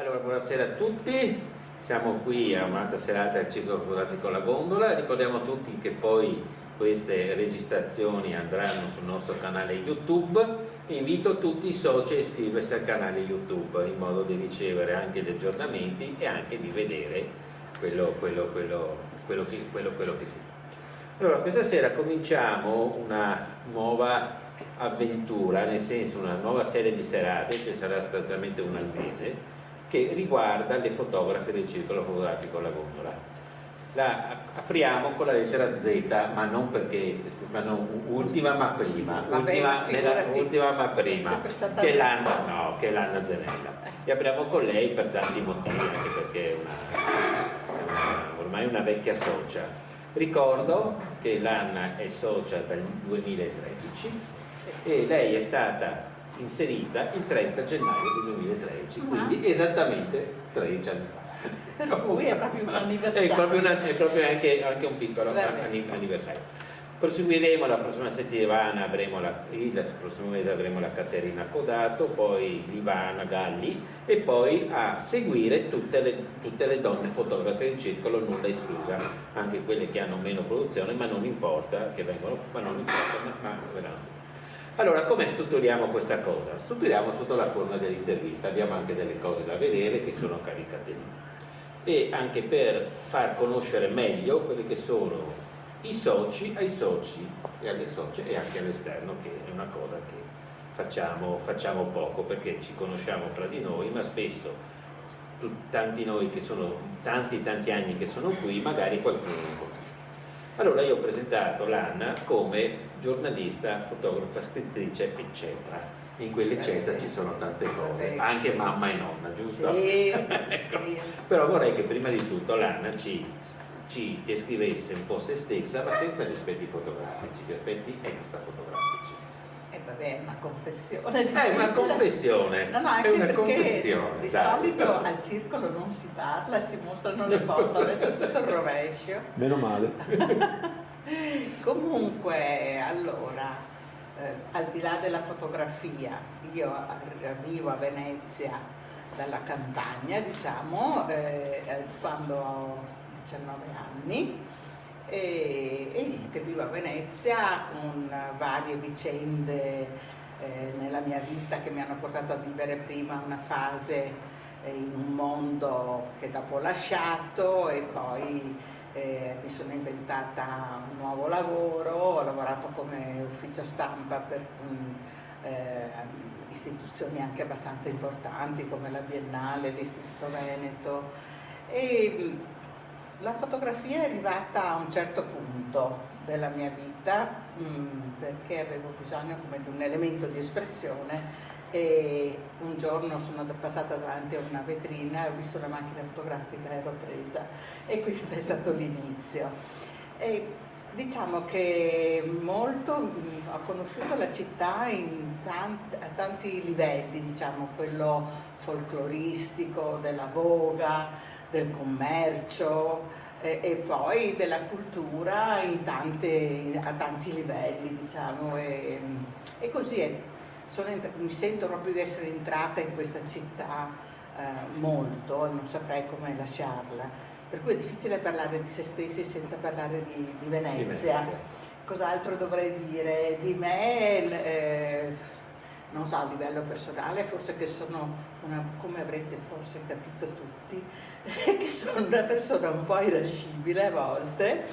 Allora, buonasera a tutti, siamo qui a un'altra serata del Circolo Fotografico La Gondola. Ricordiamo a tutti che poi queste registrazioni andranno sul nostro canale YouTube. Invito tutti i soci a iscriversi al canale YouTube in modo di ricevere anche gli aggiornamenti e anche di vedere quello che si fa. Allora, questa sera cominciamo una nuova avventura, nel senso una nuova serie di serate, ce sarà sostanzialmente una al mese, che riguarda le fotografe del Circolo Fotografico La Gondola. La apriamo con la lettera Z, ma non perché, ultima ma prima, ultima ma prima, che è l'Anna Zanella. E apriamo con lei per tanti motivi, anche perché è ormai una vecchia socia. Ricordo che l'Anna è socia dal 2013 e lei è stata inserita il 30 gennaio del 2013, quindi esattamente 13 anni fa. Per cui è proprio un anniversario. È proprio anche un piccolo anniversario. Proseguiremo la prossima settimana, il prossimo mese avremo la Caterina Codato, poi l'Ivana Galli e poi a seguire tutte le donne fotografe del circolo, nulla esclusa, anche quelle che hanno meno produzione, ma non importa che vengono, ma verranno. Allora, come strutturiamo questa cosa? Strutturiamo sotto la forma dell'intervista, abbiamo anche delle cose da vedere che sono caricate lì, e anche per far conoscere meglio quelli che sono i soci ai soci e alle socie e anche all'esterno, che è una cosa che facciamo poco perché ci conosciamo fra di noi, ma spesso tanti noi che sono tanti anni che sono qui, magari qualcuno non conosce. Allora io ho presentato l'Anna come giornalista, fotografa, scrittrice, eccetera. In quell'eccetera ci sono tante cose, anche mamma e nonna, giusto? Sì, ecco. Sì. Però vorrei che prima di tutto l'Anna ci descrivesse un po' se stessa, ma senza gli aspetti fotografici, gli aspetti extrafotografici. Vabbè, una confessione. È una confessione. No, anche è una perché confessione. di dai, solito però. al circolo non si parla, si mostrano le foto, adesso è tutto il rovescio. Meno male. Comunque, allora, al di là della fotografia, io arrivo a Venezia dalla campagna, diciamo, quando ho 19 anni. E niente, vivo a Venezia con varie vicende nella mia vita che mi hanno portato a vivere prima una fase in un mondo che dopo ho lasciato e poi mi sono inventata un nuovo lavoro, ho lavorato come ufficio stampa per istituzioni anche abbastanza importanti come la Biennale, l'Istituto Veneto, e la fotografia è arrivata a un certo punto della mia vita perché avevo bisogno come di un elemento di espressione, e un giorno sono passata davanti a una vetrina e ho visto una macchina fotografica e l'ho presa, e questo è stato l'inizio. E diciamo che ho conosciuto la città a tanti livelli, diciamo quello folcloristico, della voga, del commercio e poi della cultura a tanti livelli, diciamo, e così mi sento proprio di essere entrata in questa città molto, e non saprei come lasciarla, per cui è difficile parlare di se stessi senza parlare di Venezia. Cos'altro dovrei dire di me? Non so, a livello personale, forse che sono come avrete forse capito tutti, che sono una persona un po' irascibile a volte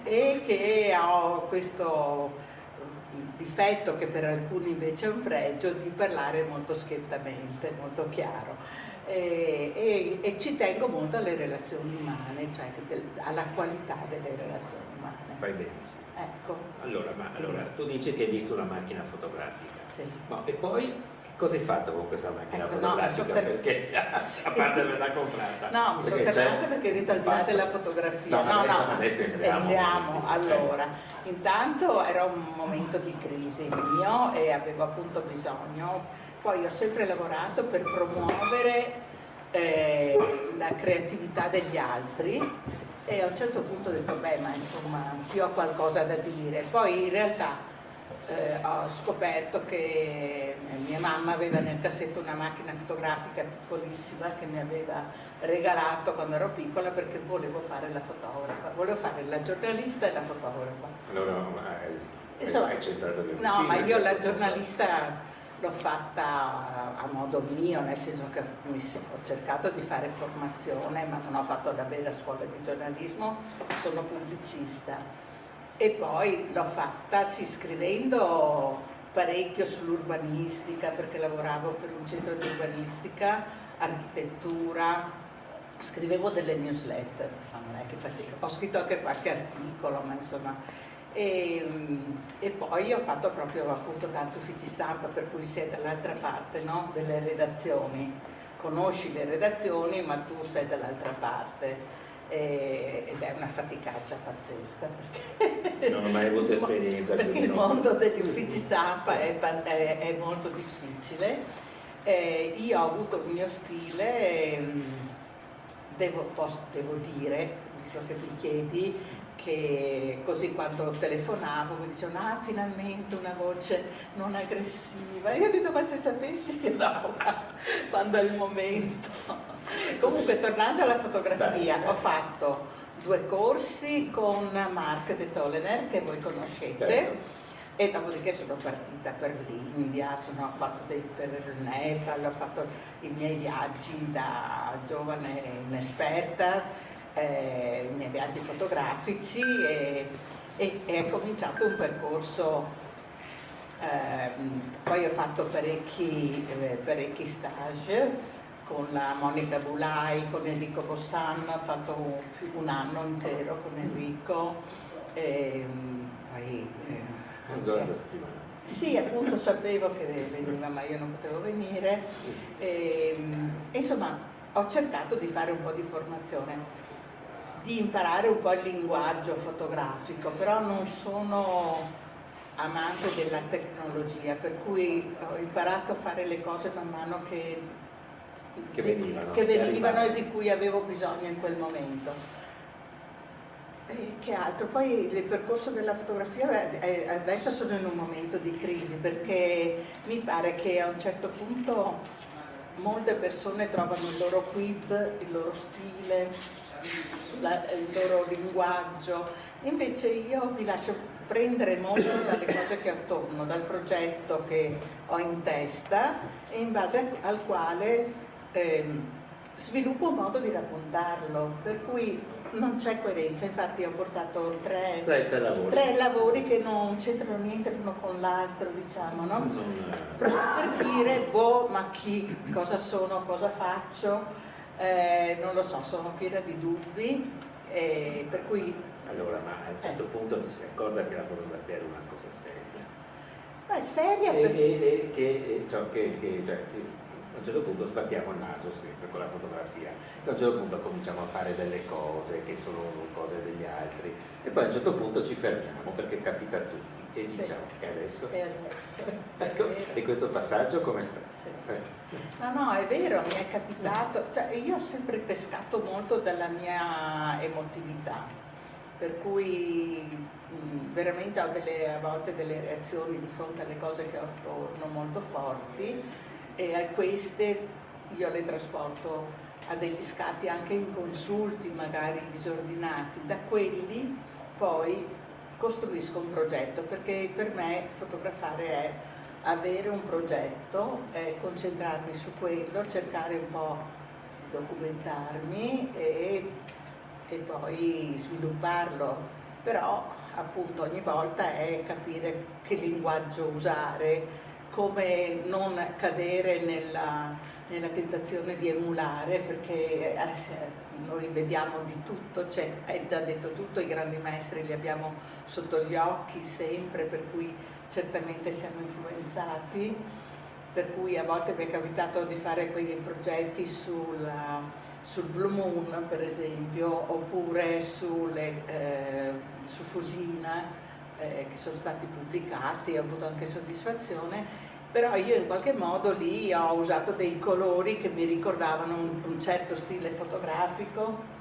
e che ho questo difetto, che per alcuni invece è un pregio, di parlare molto schiettamente, molto chiaro, e ci tengo molto alle relazioni umane, cioè alla qualità delle relazioni umane. Fai benissimo. Ecco. Allora, tu dici che hai visto una macchina fotografica. Sì. No, e poi che cosa hai fatto con questa macchina fotografica? No, perché a parte averla comprata. No, mi sono fermata perché hai detto al di là della fotografia. Adesso entriamo. Allora, intanto era un momento di crisi mio e avevo appunto bisogno. Poi ho sempre lavorato per promuovere la creatività degli altri, e a un certo punto ho detto, beh, ma insomma, io ho qualcosa da dire. Poi in realtà ho scoperto che mia mamma aveva nel cassetto una macchina fotografica piccolissima che mi aveva regalato quando ero piccola, perché volevo fare la fotografa, volevo fare la giornalista e la fotografa. Allora, Insomma, hai centrato il no, ma io la giornalista l'ho fatta a modo mio, nel senso che ho cercato di fare formazione, ma non ho fatto la vera scuola di giornalismo, sono pubblicista. E poi l'ho fatta scrivendo parecchio sull'urbanistica, perché lavoravo per un centro di urbanistica, architettura, scrivevo delle newsletter, non è che ho scritto anche qualche articolo, ma insomma. E poi ho fatto proprio appunto tanti uffici stampa, per cui sei dall'altra parte, no? Delle redazioni, conosci le redazioni ma tu sei dall'altra parte. Ed è una faticaccia pazzesca, perché non ho mai avuto esperienza, perché il mondo degli uffici stampa è molto difficile. Io ho avuto il mio stile, devo dire, visto che mi chiedi, che così quando telefonavo mi dicevano finalmente una voce non aggressiva. Io ho detto, ma se sapessi che no, quando è il momento. Comunque, tornando alla fotografia, ho fatto 2 corsi con Marc de Tolener, che voi conoscete, e dopodiché sono partita per l'India, ho fatto per il Nepal, ho fatto i miei viaggi da giovane inesperta, i miei viaggi fotografici, e è cominciato un percorso. Poi ho fatto parecchi stage con la Monica Bulai, con Enrico Bossan, ho fatto un anno intero con Enrico, poi sì, appunto sapevo che veniva, ma io non potevo venire, insomma ho cercato di fare un po' di formazione, di imparare un po' il linguaggio fotografico, però non sono amante della tecnologia, per cui ho imparato a fare le cose man mano che venivano e di cui avevo bisogno in quel momento. E che altro? Poi il percorso della fotografia, adesso sono in un momento di crisi, perché mi pare che a un certo punto molte persone trovano il loro quid, il loro stile, il loro linguaggio, invece io vi lascio prendere molto dalle cose che ho attorno, dal progetto che ho in testa e in base al quale sviluppo un modo di raccontarlo, per cui non c'è coerenza. Infatti ho portato tre lavori che non c'entrano niente l'uno con l'altro, diciamo, no? Per dire, ma cosa sono, cosa faccio, non lo so, sono piena di dubbi, per cui... Allora, ma a un certo punto ti si accorge che la fotografia era una cosa seria? Ma è seria a un certo punto sbattiamo il naso sempre con la fotografia, a un certo punto cominciamo a fare delle cose che sono cose degli altri e poi a un certo punto ci fermiamo perché capita a tutti e diciamo che adesso. Ecco, e questo passaggio come sta? No, è vero, mi è capitato, cioè io ho sempre pescato molto dalla mia emotività, per cui veramente ho a volte delle reazioni di fronte alle cose che ho attorno molto forti, e a queste io le trasporto a degli scatti anche inconsulti, magari disordinati. Da quelli poi costruisco un progetto, perché per me fotografare è avere un progetto, è concentrarmi su quello, cercare un po' di documentarmi e poi svilupparlo, però appunto ogni volta è capire che linguaggio usare, come non cadere nella tentazione di emulare, perché noi vediamo di tutto, hai già detto tutto, i grandi maestri li abbiamo sotto gli occhi sempre, per cui certamente siamo influenzati, per cui a volte mi è capitato di fare quei progetti sul Blue Moon, per esempio, oppure su Fusina, che sono stati pubblicati, ho avuto anche soddisfazione, però io in qualche modo lì ho usato dei colori che mi ricordavano un certo stile fotografico,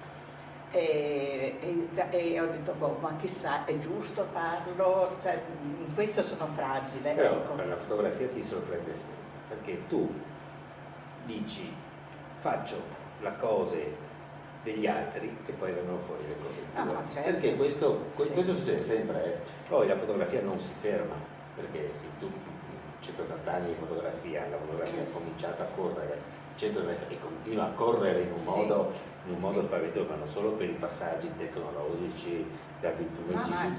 e ho detto, boh, ma chissà, è giusto farlo? Cioè, in questo sono fragile. Però Ecco. per la fotografia ti sorprende sempre, perché tu dici faccio le cose degli altri e poi vengono fuori le cose tue. Certo. Perché questo Sì. succede sempre. Poi la fotografia non si ferma, perché tu 180 anni di fotografia, la fotografia ha cominciato a correre 100 metri e continua a correre in un modo spaventoso, ma non solo per i passaggi tecnologici, da B2G al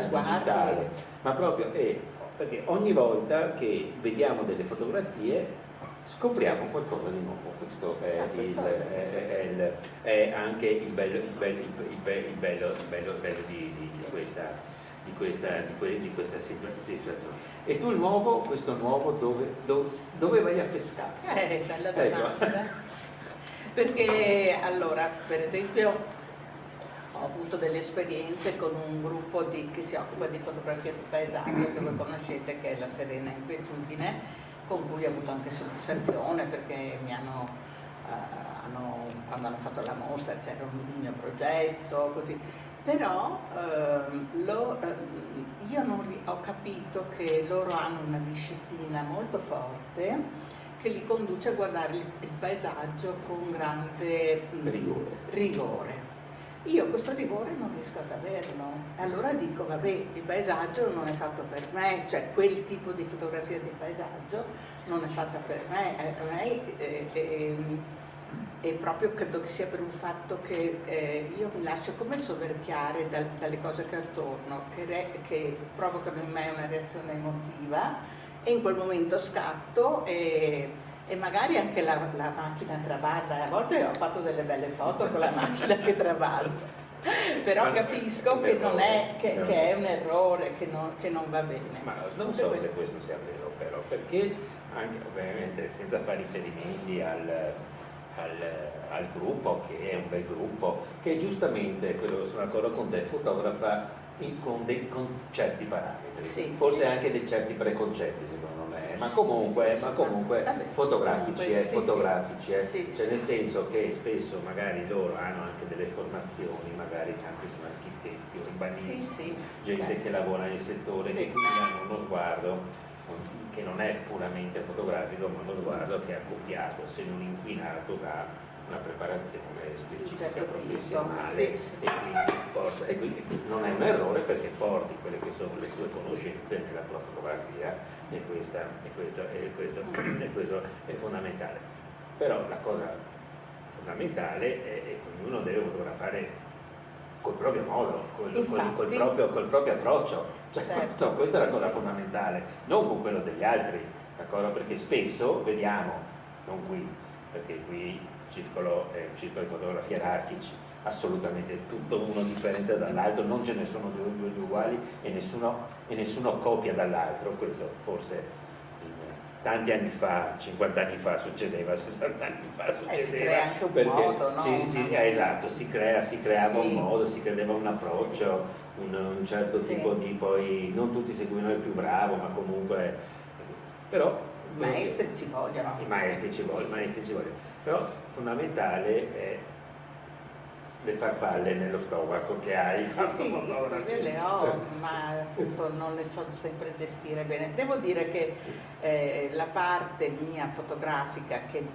digitale, ma proprio perché ogni volta che vediamo delle fotografie scopriamo qualcosa di nuovo. Questo è anche il bello di questa situazione. E tu questo nuovo dove vai a pescare? Bella domanda. Perché allora, per esempio, ho avuto delle esperienze con un gruppo che si occupa di fotografia di paesaggio, che voi conoscete, che è la Serena Inquietudine, con cui ho avuto anche soddisfazione, perché mi hanno, quando hanno fatto la mostra c'era un mio progetto, così. Però io ho capito che loro hanno una disciplina molto forte che li conduce a guardare il paesaggio con grande rigore. Io questo rigore non riesco ad averlo, allora dico vabbè, il paesaggio non è fatto per me, cioè quel tipo di fotografia di paesaggio non è fatta per me, e proprio credo che sia per un fatto che io mi lascio come soverchiare dalle cose che ho attorno, che provocano in me una reazione emotiva, e in quel momento scatto e magari anche la macchina trabalda. A volte ho fatto delle belle foto con la macchina che trabalda, però capisco che non è, che è un errore, che non va bene. Ma non so se questo sia vero, però, perché anche ovviamente senza fare riferimenti al gruppo, che è un bel gruppo, che giustamente, quello sono d'accordo con te, fotografa con certi parametri, forse anche dei certi preconcetti secondo me, ma comunque fotografici, cioè nel senso che spesso magari loro hanno anche delle formazioni, magari anche sono architetti, urbanisti, gente che lavora nel settore, che quindi hanno uno sguardo che non è puramente fotografico, ma uno sguardo che è accoppiato, se non inquinato, da una preparazione specifica professionale, e quindi non è un errore, perché porti quelle che sono le tue conoscenze nella tua fotografia, e questo è fondamentale. Però la cosa fondamentale è che ognuno deve fotografare col proprio modo, col proprio approccio, questa è la cosa fondamentale, non con quello degli altri, d'accordo? Perché spesso vediamo, non qui, perché qui è un circolo di fotografi anarchici, assolutamente tutto uno differente dall'altro, non ce ne sono due uguali, e nessuno copia dall'altro. Questo forse tanti anni fa, 50 anni fa succedeva, 60 anni fa succedeva, si crea anche un modo, no? Esatto, si creava un modo, si credeva un approccio, un certo tipo di, poi non tutti seguivano il più bravo, ma comunque, però i maestri ci vogliono. I maestri ci vogliono. Però fondamentale è le farfalle nello stomaco che hai. Io le ho, ma appunto non le so sempre gestire bene. Devo dire che la parte mia fotografica che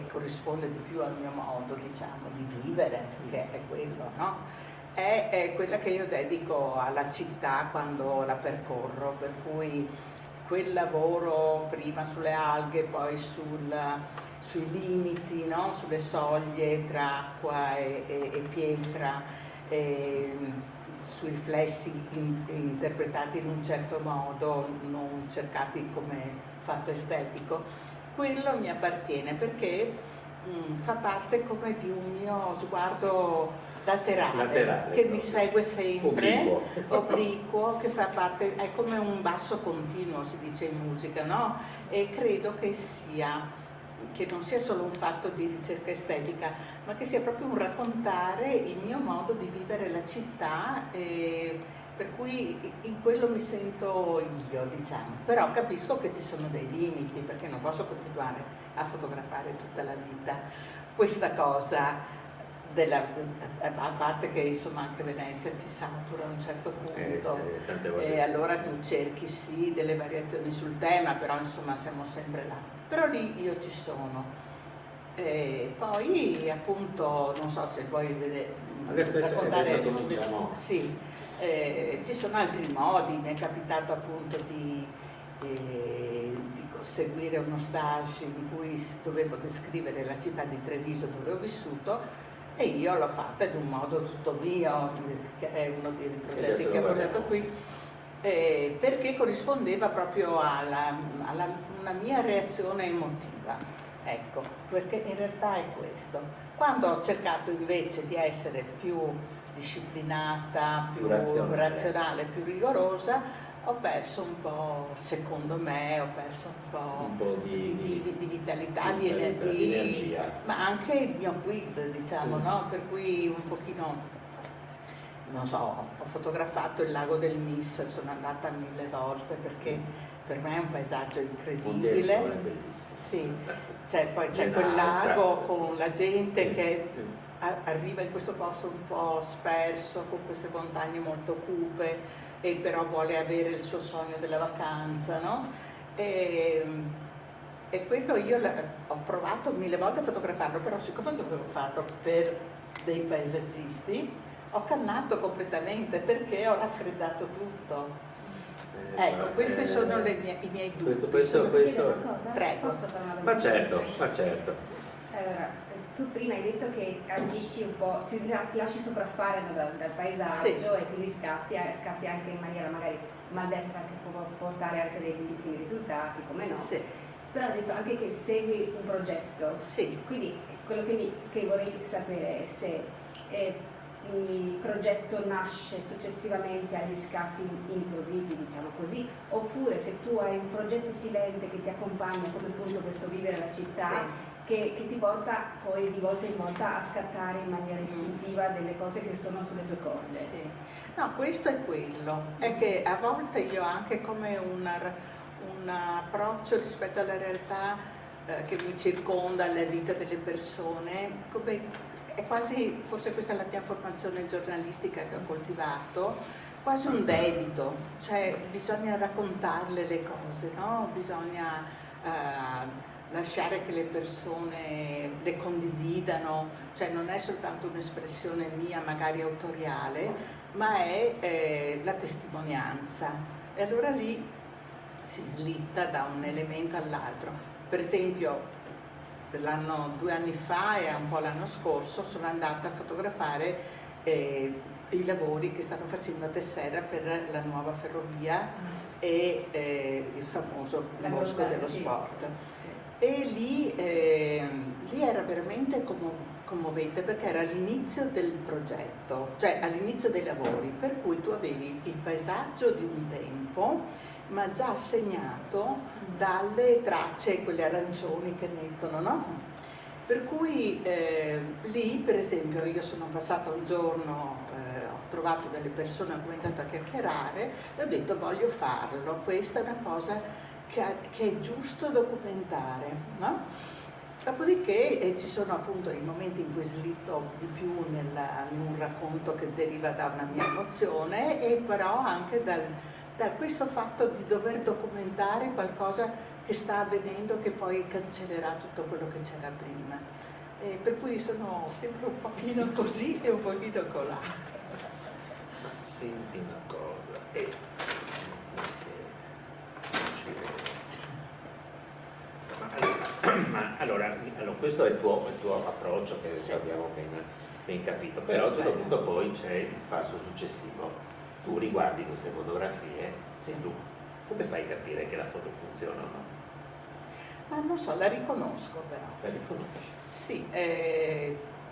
corrisponde di più al mio modo, diciamo, di vivere, che è quello, no? È quella che io dedico alla città quando la percorro, per cui quel lavoro prima sulle alghe, poi sui limiti, no? Sulle soglie tra acqua e pietra, sui riflessi interpretati in un certo modo, non cercati come fatto estetico, quello mi appartiene, perché fa parte come di un mio sguardo laterale che mi segue sempre, obliquo, che fa parte, è come un basso continuo, si dice in musica, no? E credo che non sia solo un fatto di ricerca estetica, ma che sia proprio un raccontare il mio modo di vivere la città, per cui in quello mi sento io, diciamo. Però capisco che ci sono dei limiti, perché non posso continuare a fotografare tutta la vita questa cosa a parte che insomma anche Venezia ti satura a un certo punto, tante volte e allora tu cerchi sì delle variazioni sul tema, però insomma siamo sempre là. Però lì io ci sono. E poi appunto, non so se vuoi raccontare. Adesso cominciamo. Sì, ci sono altri modi, mi è capitato appunto di seguire uno stage in cui dovevo descrivere la città di Treviso dove ho vissuto, e io l'ho fatta in un modo tutto mio, che è uno dei progetti che ho portato qui, perché corrispondeva proprio alla una mia reazione emotiva. Ecco, perché in realtà è questo. Quando ho cercato invece di essere più disciplinata, più razionale, più rigorosa, ho perso un po', secondo me, ho perso un po' di vitalità, di energia, ma anche il mio quid, diciamo, no? Per cui un pochino, non so, ho fotografato il lago del Mis, sono andata 1000 volte perché per me è un paesaggio incredibile. Sì, poi c'è quel lago con la gente che arriva in questo posto un po' sperso, con queste montagne molto cupe, e però vuole avere il suo sogno della vacanza, no? E quello io ho provato 1000 volte a fotografarlo, però siccome dovevo farlo per dei paesaggisti, ho cannato completamente perché ho raffreddato tutto. Ecco, questi sono i miei dubbi. Questo. Prego. Posso fare una Ma domanda? certo. Allora, tu prima hai detto che agisci un po', ti lasci sopraffare dal paesaggio, e quindi scappi anche in maniera magari maldestra, che può portare anche dei bellissimi risultati, come no? Sì. Però hai detto anche che segui un progetto. Sì. Quindi quello che vorrei sapere è se il progetto nasce successivamente agli scatti improvvisi, diciamo così, oppure se tu hai un progetto silente che ti accompagna, come appunto questo vivere la città, sì, che ti porta poi di volta in volta a scattare in maniera istintiva delle cose che sono sulle tue corde. Sì. No, questo è quello, è che a volte io ho anche come un approccio rispetto alla realtà che mi circonda, alla vita delle persone, come è quasi, forse questa è la mia formazione giornalistica che ho coltivato, quasi un debito, cioè bisogna raccontarle le cose, no? Bisogna lasciare che le persone le condividano, cioè non è soltanto un'espressione mia magari autoriale, ma è la testimonianza, e allora lì si slitta da un elemento all'altro. Per esempio 2 anni fa e un po' l'anno scorso sono andata a fotografare i lavori che stanno facendo a Tessera per la nuova ferrovia e il famoso bosco dello sport. E lì era veramente commovente, perché era all'inizio del progetto, cioè all'inizio dei lavori, per cui tu avevi il paesaggio di un tempo ma già segnato dalle tracce, quelle arancioni che mettono, no? Per cui lì, per esempio, io sono passata un giorno, ho trovato delle persone, ho cominciato a chiacchierare e ho detto voglio farlo, questa è una cosa che è giusto documentare, no? Dopodiché ci sono appunto i momenti in cui slitto di più in un racconto che deriva da una mia emozione, e però anche da questo fatto di dover documentare qualcosa che sta avvenendo, che poi cancellerà tutto quello che c'era prima. Per cui sono sempre un pochino così e un pochino colà. Senti una cosa, allora, questo è il tuo approccio che abbiamo ben capito, però a un certo punto poi c'è il passo successivo. Tu riguardi queste fotografie, tu come fai a capire che la foto funziona o no? Ma non so, la riconosco però. La riconosci? Sì,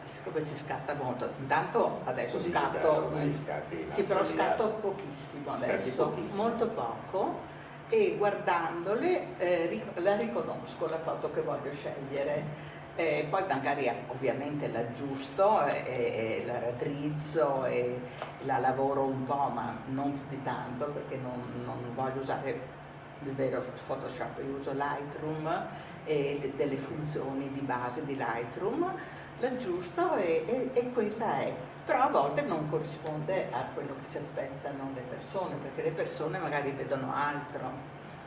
siccome si scatta molto, intanto adesso scatto, sì, però scatto pochissimo adesso, molto poco, e guardandole la riconosco la foto che voglio scegliere. Poi magari ovviamente l'aggiusto e la raddrizzo e la lavoro un po', ma non più di tanto, perché non voglio usare il vero Photoshop. Io uso Lightroom e delle funzioni di base di Lightroom, l'aggiusto e quella è. Però a volte non corrisponde a quello che si aspettano le persone, perché le persone magari vedono altro.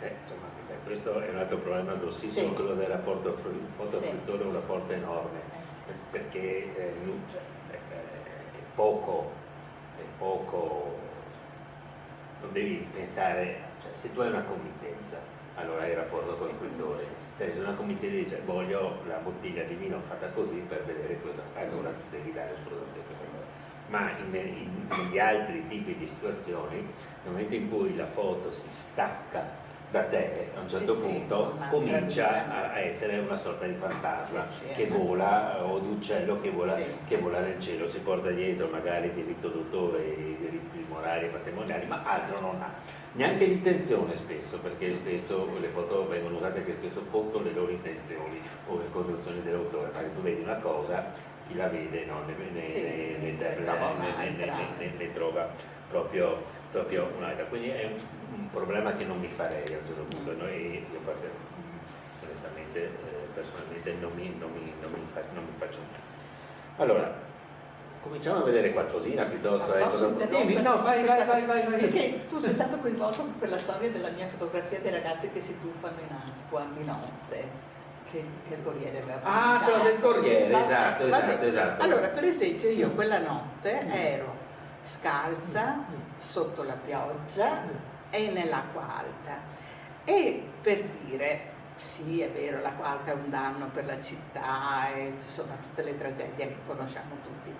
Insomma, questo è un altro problema grossissimo, Sì. quello del rapporto fotofruttore è un rapporto enorme, Sì. perché è poco, non devi pensare, cioè, se tu hai una committenza, allora hai il rapporto col fruttore, Sì. se hai una committenza e dici voglio la bottiglia di vino fatta così per vedere cosa fa, allora devi dare esplorazione a questa cosa. Ma negli altri tipi di situazioni, nel momento in cui la foto si stacca da te, a un certo Sì, punto sì, comincia a essere una sorta di fantasma Sì, che vola, o di uccello che vola, Sì. che vola nel cielo, si porta dietro magari il diritto d'autore, i diritti morali e patrimoniali, ma altro non ha. Neanche l'intenzione spesso, perché spesso le foto vengono usate anche spesso contro le loro intenzioni o le condizioni dell'autore. Tu vedi una cosa, chi la vede no, ne trova proprio un'altra. Quindi è un problema che non mi farei a un certo punto. Io onestamente, personalmente non mi faccio niente. Allora, cominciamo a vedere qualcosina piuttosto. Dimmi, No, vai. Perché tu sei stato coinvolto con quella storia della mia fotografia dei ragazzi che si tuffano in acqua di notte. Che il Corriere aveva pubblicato. Quello del Corriere, esatto. Allora, per esempio, io quella notte ero scalza sotto la pioggia e nell'acqua alta. E per dire, sì, è vero, l'acqua alta è un danno per la città e insomma tutte le tragedie che conosciamo tutti.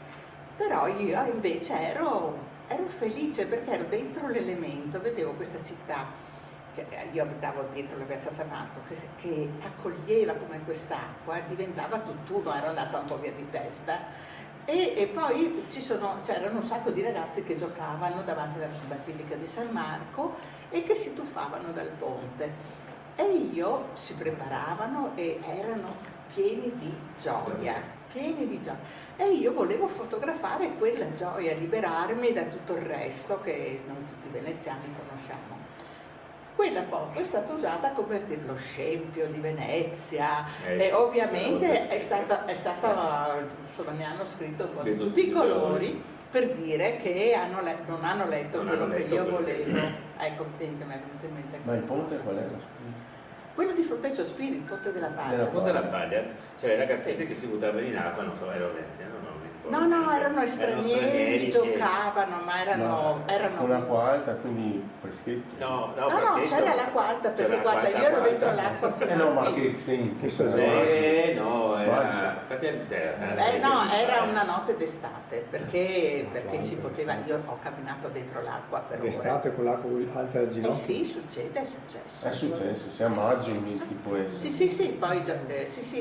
Però io invece ero felice perché ero dentro l'elemento, vedevo questa città. Io abitavo dietro la piazza San Marco che accoglieva come quest'acqua, diventava tutt'uno, ero andata un po' via di testa e poi c'erano un sacco di ragazzi che giocavano davanti alla Basilica di San Marco e che si tuffavano dal ponte e si preparavano e erano pieni di gioia e io volevo fotografare quella gioia, liberarmi da tutto il resto che noi tutti veneziani conosciamo. Quella foto è stata usata come per dire lo scempio di Venezia e ovviamente è stata insomma, ne hanno scritto con tutti i colori per dire che non hanno letto quello che io volevo. Ecco, che mi è venuto in mente. Ma il ponte qual era? Quello di Frutta e Sospiri, il Ponte della Paglia. Il Ponte della Paglia, cioè le ragazzette che si buttavano in acqua, non so, ero veneziano, non mi ricordo. No, erano stranieri, giocavano, ma erano con l'acqua alta, quindi freschetto. No, c'era l'acqua alta perché guarda, io ero dentro l'acqua fino ma che stagione? No, era era una notte d'estate perché si poteva, io ho camminato dentro l'acqua per ore. D'estate con l'acqua alta al ginocchio? Sì, è successo. È successo, si a maggio tipo Sì, poi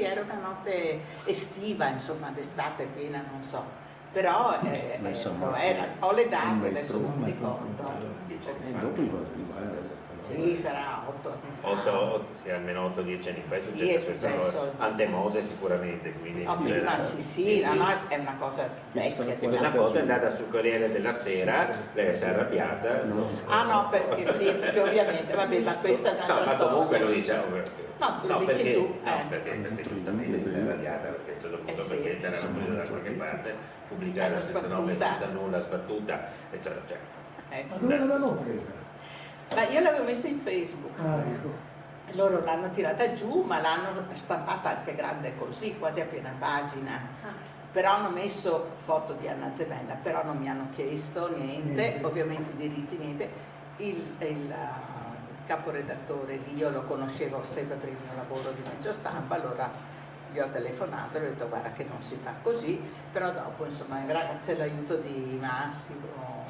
era una notte estiva, insomma, d'estate piena, non so. Però ho le date, adesso non mi ricordo. dopo Sì, sarà 8 sì, almeno 8-10 anni fa Sì, è successo. Antemose sicuramente, quindi prima è una cosa vecchia. Una foto è andata sul Corriere della Sera, lei si è arrabbiata. Perché ovviamente, vabbè, ma questa è un'altra ma comunque storia. lo diciamo. Lo dici tu. Perché giustamente si è arrabbiata, perché c'è punto perché c'era una da qualche parte, pubblicare senza nome, senza nulla, sbattuta, eccetera. Ma dove l'avevano presa? Ma io l'avevo messa in Facebook. Ecco. Loro l'hanno tirata giù, ma l'hanno stampata anche grande così, quasi a piena pagina. Però hanno messo foto di Anna Zemella, però non mi hanno chiesto niente, ovviamente i diritti niente. Il caporedattore io lo conoscevo sempre per il mio lavoro di mezzo stampa, allora gli ho telefonato e ho detto guarda che non si fa così, però dopo insomma grazie all'aiuto di Massimo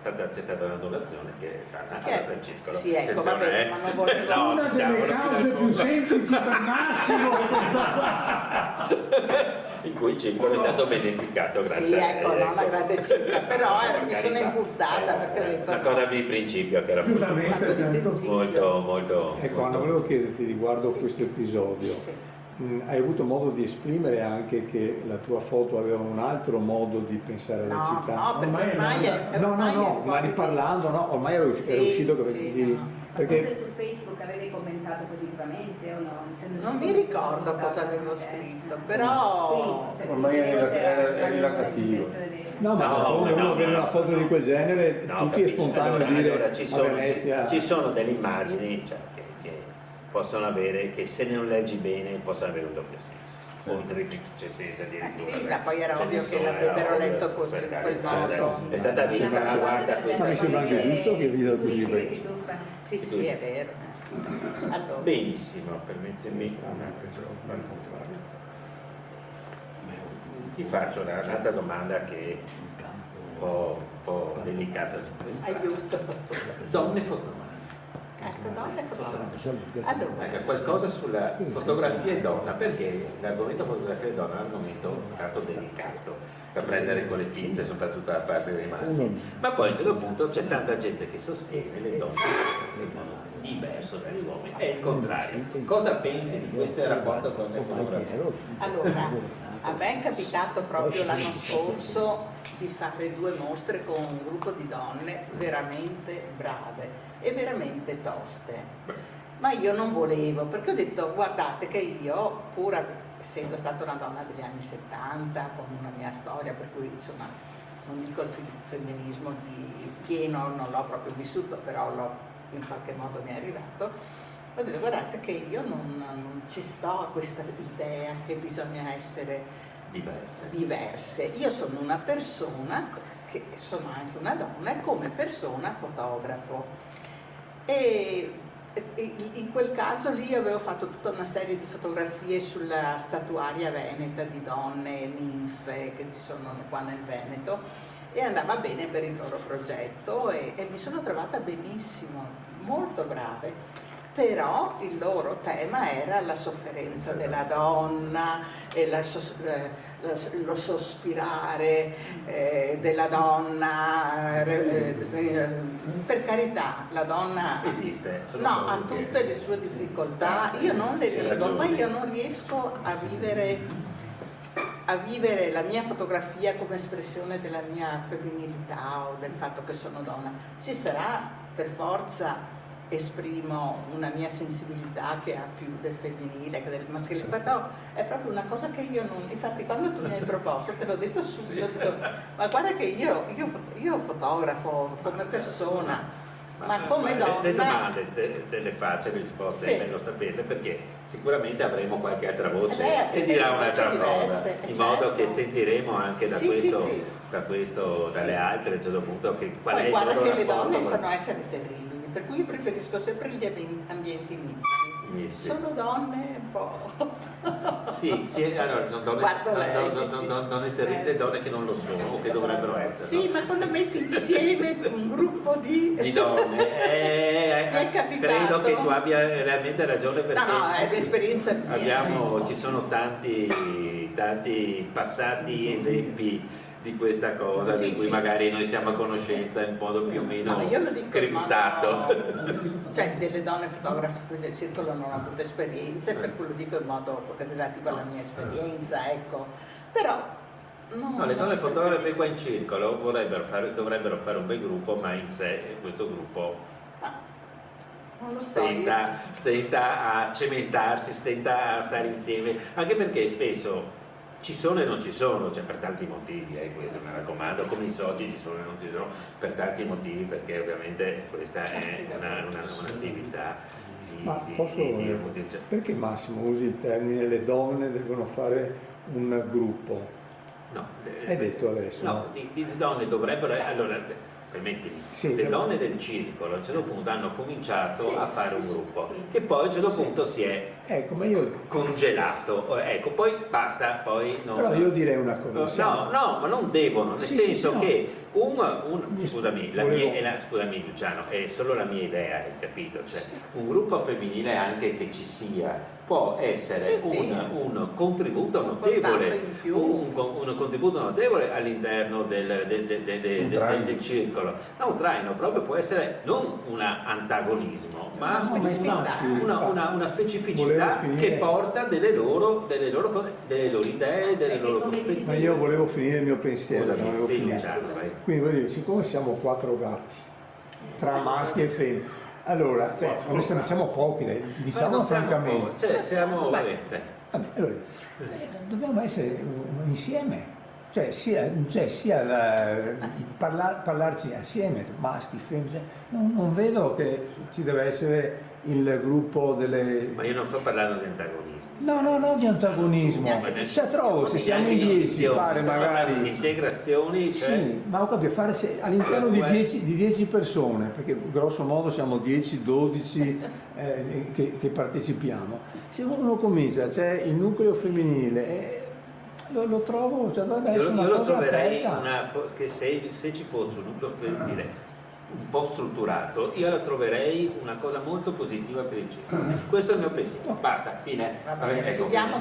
C'è stata una donazione che è per il circolo. Sì, ecco, va bene, ma non voglio... Una delle cause più semplici per Massimo è questa qua. In cui il circolo è stato beneficato grazie sì, a ecco, non una grande cifra, però mi sono impuntata perché ho detto... Una cosa di principio che era Giustamente, certo. molto... Ecco Anna, volevo chiederti riguardo questo episodio. Sì. Hai avuto modo di esprimere anche che la tua foto aveva un altro modo di pensare alla città? No, perché ormai è ma riparlando, ormai era uscito Ma perché forse su Facebook l'avevi commentato positivamente o no? Non mi ricordo cosa avevo scritto, però ormai era cattivo. No, ma quando uno vede una foto di quel genere, tutti è spontaneo dire allora, a Venezia. ci sono delle immagini, cioè, che possono avere, che se non leggi bene possono avere un doppio senso. Oltre che c'è senso addirittura. sì, ma poi era ovvio che l'avrebbero letto così, in quel modo. È stata vista una guarda Ma mi sembra anche giusto che vi date così bene. Sì, è vero. Allora. Benissimo, permettimi. Penso al contrario. Ti faccio un'altra domanda che è un po' delicata. Aiuto. Donne fotografiche. Ecco, donne fotografiche. Allora, Qualcosa sulla fotografia e donna, perché l'argomento fotografia e donna è un argomento tanto delicato da prendere con le pinze, soprattutto da parte dei maschi. Ma poi a un certo punto c'è tanta gente che sostiene le donne in modo diverso dagli uomini. È il contrario. Cosa pensi di questo rapporto con le fotografie? allora, a me è capitato proprio l'anno scorso di fare 2 mostre con un gruppo di donne veramente brave e veramente toste, ma io non volevo, perché ho detto guardate che io, pur essendo stata una donna degli anni 70 con una mia storia, per cui insomma non dico il femminismo di pieno, non l'ho proprio vissuto, però in qualche modo mi è arrivato, ho detto guardate che io non ci sto a questa idea che bisogna essere diverse. Io sono una persona, che sono anche una donna, e come persona fotografo. E in quel caso lì avevo fatto tutta una serie di fotografie sulla statuaria veneta di donne ninfe che ci sono qua nel Veneto, e andava bene per il loro progetto e mi sono trovata benissimo, molto brave. Però il loro tema era la sofferenza della donna e lo sospirare della donna. Per carità, la donna esiste, ha tutte le sue difficoltà, io non le dico, ma io non riesco a vivere la mia fotografia come espressione della mia femminilità o del fatto che sono donna. Ci sarà per forza, esprimo una mia sensibilità che ha più del femminile che del maschile, però è proprio una cosa che io non. Infatti quando tu mi hai proposto, te l'ho detto subito, ho detto, ma guarda che io fotografo come persona, ma come donna. Le domande te le faccio, le risposte è bello sapere, perché sicuramente avremo qualche altra voce che dirà un'altra cosa, in modo che sentiremo anche da questo, dalle altre, a un certo punto, che qual è il loro rapporto. Guarda che le donne con... sanno essere terribili, per cui io preferisco sempre gli ambienti misti. Sono donne un po'. Sì, allora sono donne terribili, donne che non lo sono o che dovrebbero essere. Sì, no? Ma quando metti insieme un gruppo di donne, mi è capitato. Credo che tu abbia realmente ragione, perché è l'esperienza mia. Ci sono tanti passati esempi di questa cosa, di cui magari noi siamo a conoscenza in modo più o meno criptato. Cioè delle donne fotografe del circolo non ho avuto esperienze, per cui lo dico in modo relativo alla mia esperienza, ecco. Però le donne fotografe qua in circolo dovrebbero fare un bel gruppo, ma in sé questo gruppo non lo so, stenta a cementarsi, stenta a stare insieme, anche perché spesso ci sono e non ci sono, cioè per tanti motivi, questo mi raccomando, come i soci ci sono e non ci sono per tanti motivi, perché ovviamente questa è un'attività perché Massimo usi il termine le donne devono fare un gruppo? No, hai detto adesso? No, di donne dovrebbero, allora permettimi, le donne del circolo a un certo punto hanno cominciato a fare un gruppo che poi a un certo punto si è congelato, poi basta, poi non... Però io direi una cosa. No, ma non devono, nel senso che scusami Luciano, è solo la mia idea, hai capito? Cioè, un gruppo femminile anche che ci sia può essere un contributo notevole, un contributo notevole all'interno del circolo. No, un traino proprio può essere non un antagonismo, ma una specificità che porta delle loro idee, delle loro... Ma io volevo finire il mio pensiero. Scusami, quindi voglio dire, siccome siamo 4 gatti tra maschi e femmine, Allora, onestamente siamo pochi, diciamo francamente. Siamo... Vabbè, allora, dobbiamo essere insieme. Parlarci assieme, maschi, femmine, non vedo che ci deve essere il gruppo delle... Ma io non sto parlando di antagonismo. No, di antagonismo. Trovo, se siamo in 10 fare magari... Integrazioni, Sì, ma ho capito, fare all'interno di 10 persone, perché grosso modo siamo 10-12 che partecipiamo. Se uno comincia, c'è il nucleo femminile... Lo trovo, dovrebbe essere una cosa aperta. Che se ci fosse un nucleo femminile un po' strutturato, io la troverei una cosa molto positiva per il circolo. Questo è il mio pensiero. Basta, fine. Chiudiamo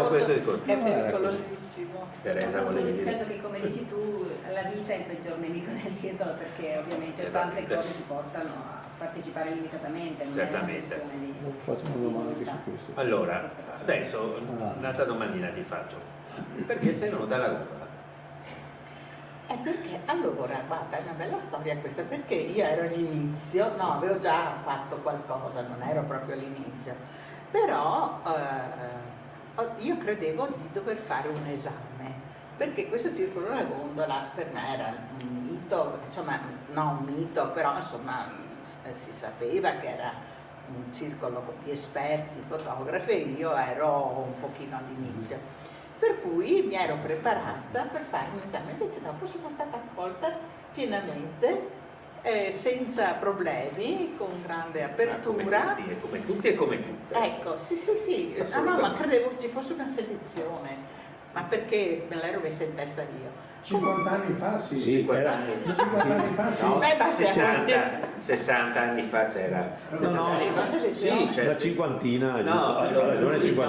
questo discorso. È pericolosissimo. Teresa, volevi dire? Certo che, come dici tu, la vita è il peggior nemico del circolo, perché ovviamente tante cose ti portano a partecipare limitatamente, non è una questione di... Faccio una domanda anche su questo. Allora, adesso un'altra domandina ti faccio. Perché sei venuta alla gondola? Perché allora, guarda, è una bella storia questa, perché io ero all'inizio, avevo già fatto qualcosa, non ero proprio all'inizio, però io credevo di dover fare un esame, perché questo circolo della gondola per me era un mito, insomma, non un mito, però insomma si sapeva che era un circolo di esperti, fotografi, e io ero un pochino all'inizio. Per cui mi ero preparata per fare un esame, invece dopo sono stata accolta pienamente, senza problemi, con grande apertura. Come tutti e come tutte. Ecco, sì. No, ma credevo che ci fosse una selezione, ma perché me l'ero messa in testa io. 50 anni fa sì. 50 anni fa sì. No, 60 anni fa c'era. Sì, c'era la cinquantina,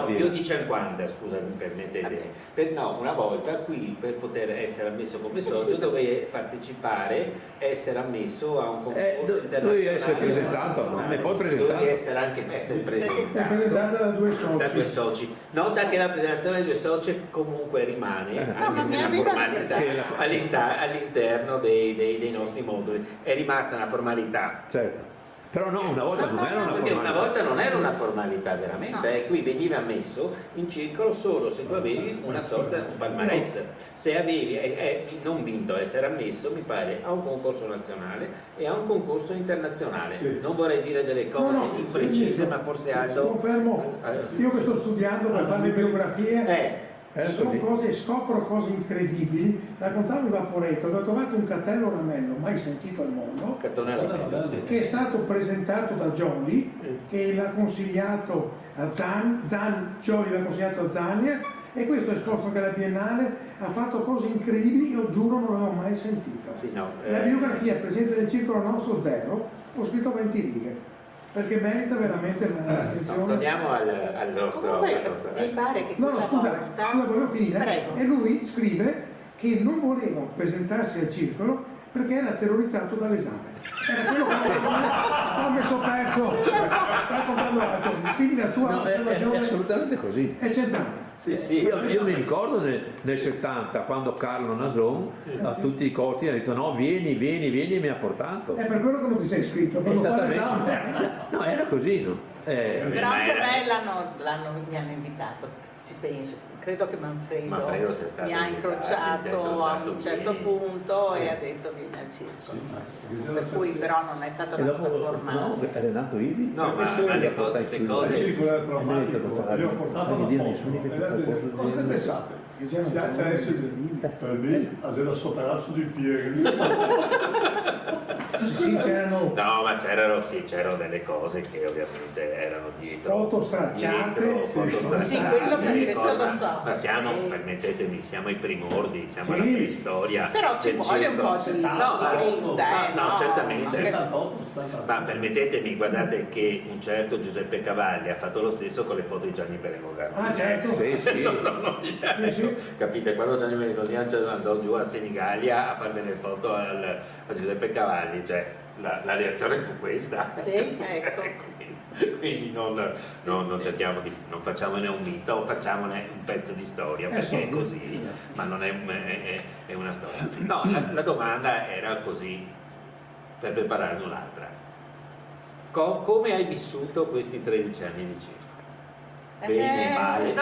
più di 50, scusa, mi permettete. Una volta qui per poter essere ammesso come socio dovevi partecipare, essere ammesso a un concorso internazionale. Dovevi essere presentato, non ne puoi presentare. Dovevi essere presentato. Presentata da due soci. Nota che la presentazione dei due soci comunque rimane, anche se è una formalità. All'interno dei nostri moduli è rimasta una formalità, certo, però una volta non era una formalità. Una volta non era una formalità veramente, qui venivi ammesso in circolo solo se tu avevi una sorta di palmarès, se avevi non vinto, essere ammesso mi pare a un concorso nazionale e a un concorso internazionale. Non vorrei dire delle cose imprecise, ma forse Aldo confermo. Io che sto studiando per fare le biografie, scopro cose incredibili. Raccontarvi Vaporetto, ho trovato un cattello ramello mai sentito al mondo, che è stato presentato da Gioli, che l'ha consigliato a Gioli l'ha consigliato a Zania, e questo è esposto anche alla Biennale. Ha fatto cose incredibili, io giuro non l'avevo mai sentito. La biografia presente del circolo nostro 0, ho scritto 20 righe, perché merita veramente l'attenzione. Torniamo al nostro. Mi pare che scusa, volevo finire. Prego. E lui scrive che non voleva presentarsi al circolo perché era terrorizzato dall'esame. Era quello che ho messo perso raccontando altro. Quindi la tua osservazione è assolutamente così. È centrale. Sì. Io mi ricordo nel 70, quando Carlo Nason a tutti i costi ha detto no, vieni e mi ha portato. È per quello che non ti sei iscritto, per non fare l'esame. No, era così, no? Però anche me mi hanno invitato, ci penso. Credo che Manfredo mi ha incrociato a un certo punto e ha detto vieni al circolo. Per cui però non è stato formale. No, è nato Ivi. No, ma le cose. Io ho portato una foto. Cosa ne pensate? Per me, a superarsi di piedi. No, ma c'erano delle cose che ovviamente erano dietro. Foto stracciate. Sì, quello per questo lo so. Ma permettetemi, siamo ai primordi, siamo alla preistoria. Però ci vuole un po' di grinta, no, certamente. Ma permettetemi, guardate che un certo Giuseppe Cavalli ha fatto lo stesso con le foto di Gianni Berengo-Garzi. Ah, certo. Sì. Capite, quando Gianni Berengo-Garzi andò giù a Senigallia a fare delle foto a Giuseppe Cavalli, cioè la reazione fu questa. Sì, ecco. Quindi non cerchiamo non facciamone un mito, facciamone un pezzo di storia, perché è così, ma non è una storia. No, la domanda era così, per prepararne un'altra. come hai vissuto questi 13 anni di circo? Bene, male?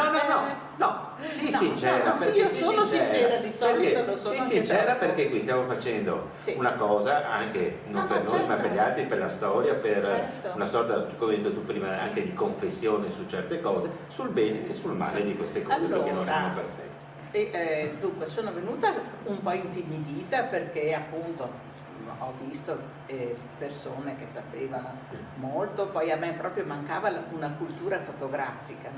No, sii sincera. Perché io sono sincera, di solito lo sono. Sii sincera perché qui stiamo facendo una cosa anche non per noi, ma per gli altri, per la storia, per una sorta, come hai detto tu prima, anche di confessione su certe cose, sul bene e sul male di queste cose, perché non sono perfette. Dunque sono venuta un po' intimidita perché appunto ho visto persone che sapevano molto, poi a me proprio mancava una cultura fotografica,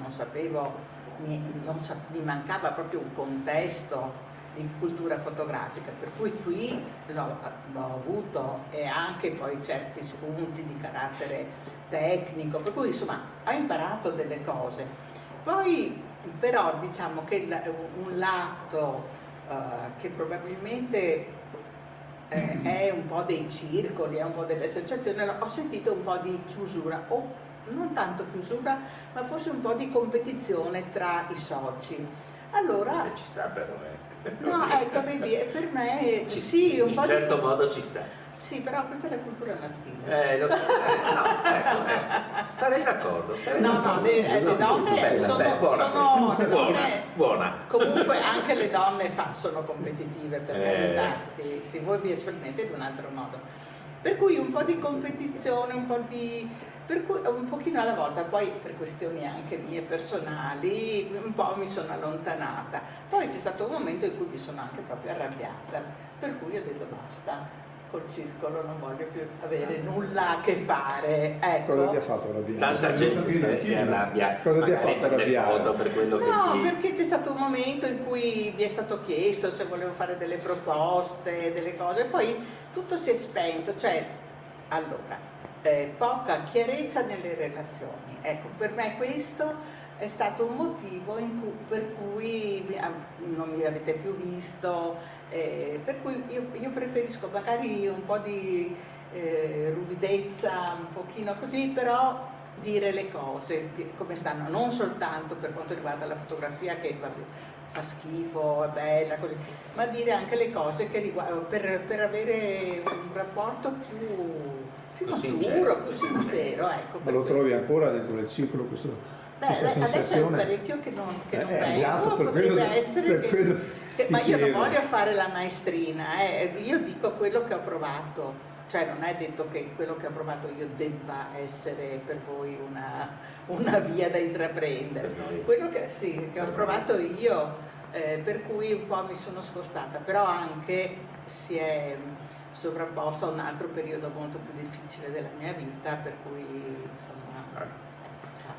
mi mancava proprio un contesto di cultura fotografica, per cui qui l'ho avuto, e anche poi certi spunti di carattere tecnico, per cui insomma ho imparato delle cose. Poi però diciamo che un lato che probabilmente è un po' dei circoli, è un po' delle associazioni, ho sentito un po' di chiusura, o non tanto chiusura, ma forse un po' di competizione tra i soci. Allora ci sta però, no, ecco, vedi, per me sì, un in po' certo modo ci sta. Sì, però questa è la cultura maschile. Lo so, sarei d'accordo. Le donne sono buona. Comunque anche le donne sono competitive, per carità, sì, voi vi esprimete in un altro modo. Per cui un po' di competizione, un pochino alla volta, poi per questioni anche mie personali, un po' mi sono allontanata. Poi c'è stato un momento in cui mi sono anche proprio arrabbiata, per cui ho detto basta. Col circolo non voglio più avere nulla a che fare, ecco. Cosa ti ha fatto arrabbiare? Tanta gente si arrabbia. Cosa ti ha fatto arrabbiare? Perché c'è stato un momento in cui mi è stato chiesto se volevo fare delle proposte, delle cose, e poi tutto si è spento, poca chiarezza nelle relazioni. Ecco, per me questo è stato un motivo per cui non mi avete più visto. Per cui io preferisco magari un po' di ruvidezza, un pochino così, però dire le cose come stanno, non soltanto per quanto riguarda la fotografia che fa schifo, è bella, così, ma dire anche le cose che per avere un rapporto più maturo, più sincero. Ecco, ma lo trovi ancora dentro del circolo questa sensazione? Adesso è un parecchio che non vengo, esatto, potrebbe essere ma io non voglio fare la maestrina, io dico quello che ho provato, cioè non è detto che quello che ho provato io debba essere per voi una via da intraprendere, quello che ho provato io, per cui un po' mi sono scostata, però anche si è sovrapposto a un altro periodo molto più difficile della mia vita, per cui insomma...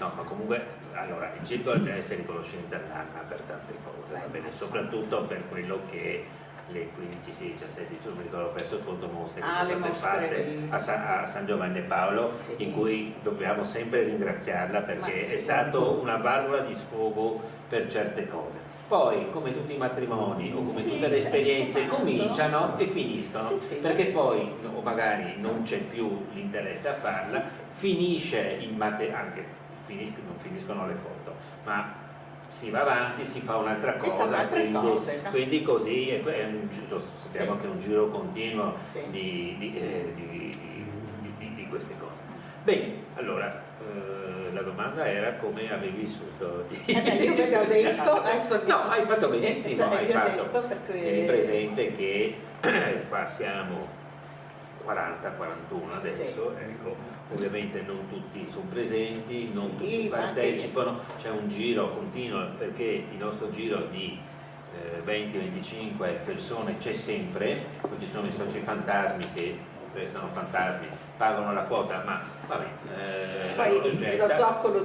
No, ma comunque, allora, il circo deve essere riconoscente all'ANA per tante cose, va bene, soprattutto per quello che le 15, 16, 17, non mi ricordo perso conto mostre che sono state fatte a San Giovanni e Paolo, in cui dobbiamo sempre ringraziarla perché è stato una valvola di sfogo per certe cose. Poi, come tutti i matrimoni o come tutte le esperienze, cominciano e finiscono, perché poi o magari non c'è più l'interesse a farla, finisce il materiale, non finiscono le foto, ma si va avanti, si fa un'altra cosa, quindi così sappiamo che è un giro continuo di queste cose. Bene, allora la domanda era come avevi vissuto. Io ve l'ho detto, adesso no, hai fatto benissimo, hai fatto perché... presente che qua siamo 40-41 adesso, ecco, ovviamente non tutti sono presenti, non tutti partecipano, c'è un giro continuo perché il nostro giro di 20-25 persone c'è sempre, poi ci sono i soci fantasmi che restano fantasmi, pagano la quota, ma vabbè, lo zoccolo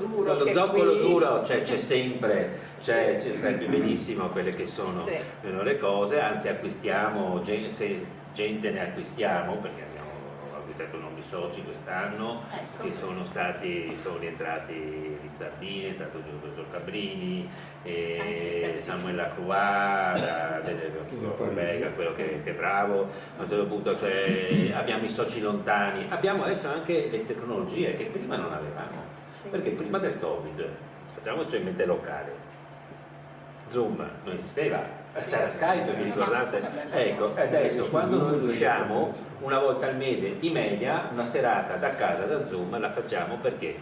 duro, c'è sempre, sappi benissimo quelle che sono le cose, anzi acquistiamo, gente ne acquistiamo perché abbiamo aumentato il numero di soci quest'anno, che sono rientrati Rizzardini, è entrato il professor Cabrini, Samuel Lacroix, collega, quello che è bravo, a un certo punto abbiamo i soci lontani, abbiamo adesso anche le tecnologie che prima non avevamo, perché prima del Covid, facciamoci in mente locale, Zoom non esisteva, c'era Skype, vi ricordate? Ecco, adesso quando noi riusciamo una volta al mese di media, una serata da casa da Zoom la facciamo perché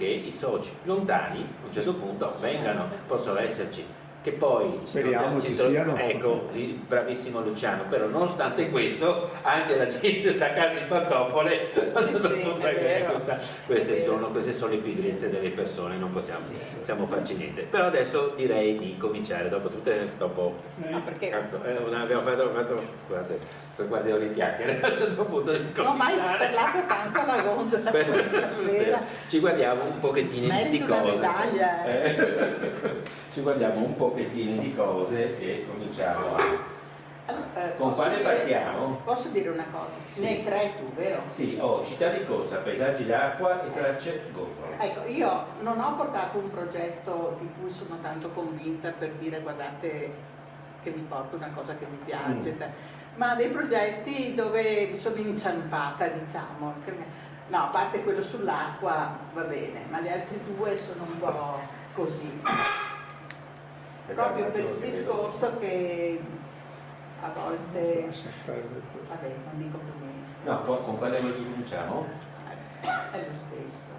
i soci lontani a un certo punto vengano, possono esserci. Che poi speriamo ci siano. Ecco, bravissimo Luciano, però nonostante questo anche la gente sta a casa in pantofole. Queste sono le pigrizie delle persone, non possiamo farci niente. Però adesso direi di cominciare perché? Abbiamo fatto scusate, per guardare le chiacchiere a un certo punto di cominciare. No, ma hai parlato tanto alla ronda stasera. Ci guardiamo un pochettino di cose. Ci guardiamo un pochettino di cose e cominciamo con quale partiamo? Posso dire una cosa? Ne hai 3 tu, vero? Sì, città di corsa, paesaggi d'acqua e tracce GoPro. Ecco, io non ho portato un progetto di cui sono tanto convinta per dire guardate che mi porto una cosa che mi piace, ma dei progetti dove mi sono inciampata, diciamo. No, a parte quello sull'acqua va bene, ma gli altri 2 sono un po' così. Proprio per il discorso che a volte vabbè, non dico più niente. No, con quale cominciamo? È lo stesso.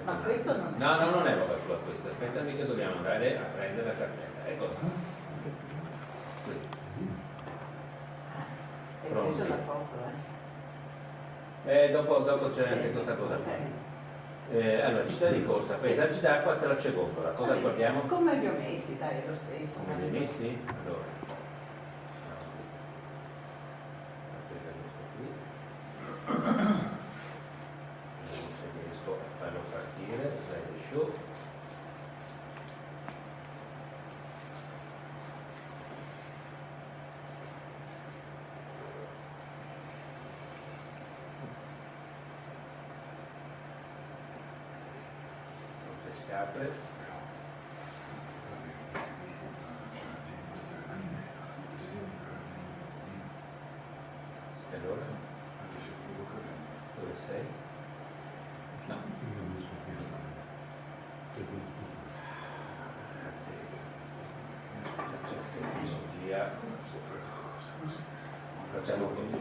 Ma questo non è. No, non è roba sua questa. Aspettami che dobbiamo andare a prendere la cartella. Ecco. Hai preso la foto, Dopo c'è anche questa cosa qua. Allora, città di corsa, paesaggi d'acqua, tracce GoPro. Cosa guardiamo? Come li ho messi, dai, è lo stesso. Come li hai messi? Allora. Vediamo se riesco a farlo partire, slide show. Si apre. E allora? Dove sei? No. Grazie. Tecnologia. Facciamo così.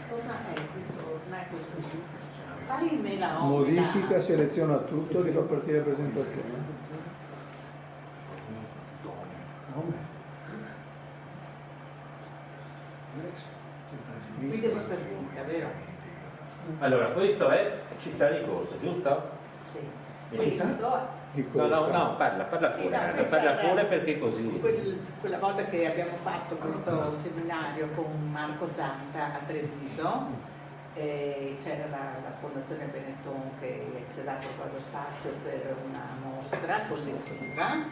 Cosa è questo? Non è questo. Fai la Modifica, seleziona tutto, rifà partire la presentazione. Qui devo stare zitta, vero? Allora, questo è città di corsa, giusto? Sì. Questo di corsa. No, parla Sì, pure, no, parla pure perché così. Quella volta che abbiamo fatto questo seminario con Marco Zanta a Treviso, c'era la Fondazione Benetton che ci ha dato qua lo spazio per una mostra collettiva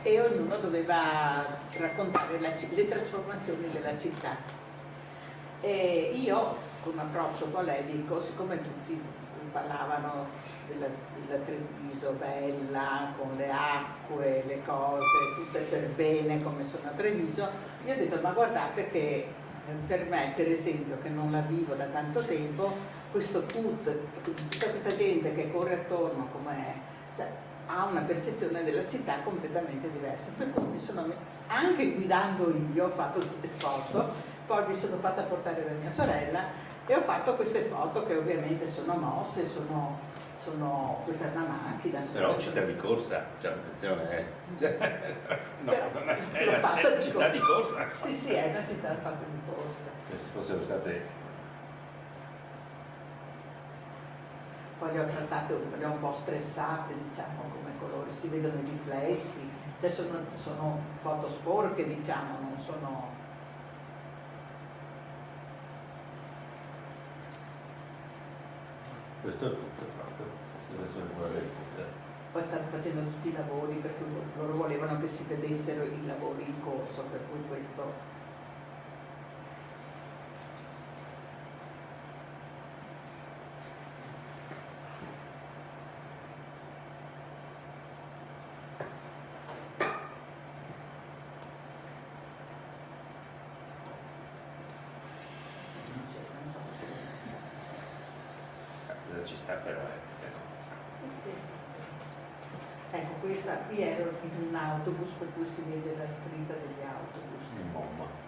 e ognuno doveva raccontare le trasformazioni della città. E io con un approccio polemico, siccome tutti parlavano della Treviso bella, con le acque, le cose, tutte per bene come sono a Treviso, io ho detto ma guardate che per me per esempio che non la vivo da tanto tempo, questo tutta questa gente che corre attorno cioè, ha una percezione della città completamente diversa, per cui mi sono anche guidando io ho fatto delle foto, poi mi sono fatta portare da mia sorella e ho fatto queste foto che ovviamente sono mosse, questa è una macchina. Però città di corsa, cioè attenzione, no, non è l'ho fatta una città di corsa. Sì, è una città fatta di corsa. Se fossero state. Poi le ho trattate, le ho un po' stressate, diciamo, come colori, si vedono i riflessi, cioè sono foto sporche, diciamo, non sono. Questo è tutto proprio, queste sono le tutte. Poi stanno facendo tutti i lavori, per cui loro volevano che si vedessero i lavori in corso, per cui questo. Ci sta però, Sì. Ecco, questa qui ero in un autobus, per cui si vede la scritta degli autobus. Mamma.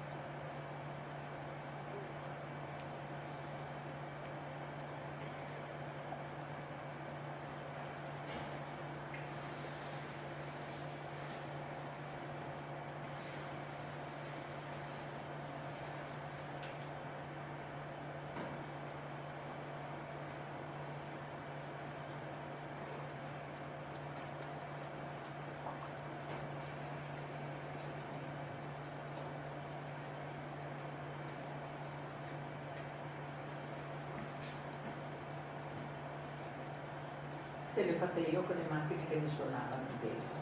Se le fate io con le macchine che mi suonavano dentro,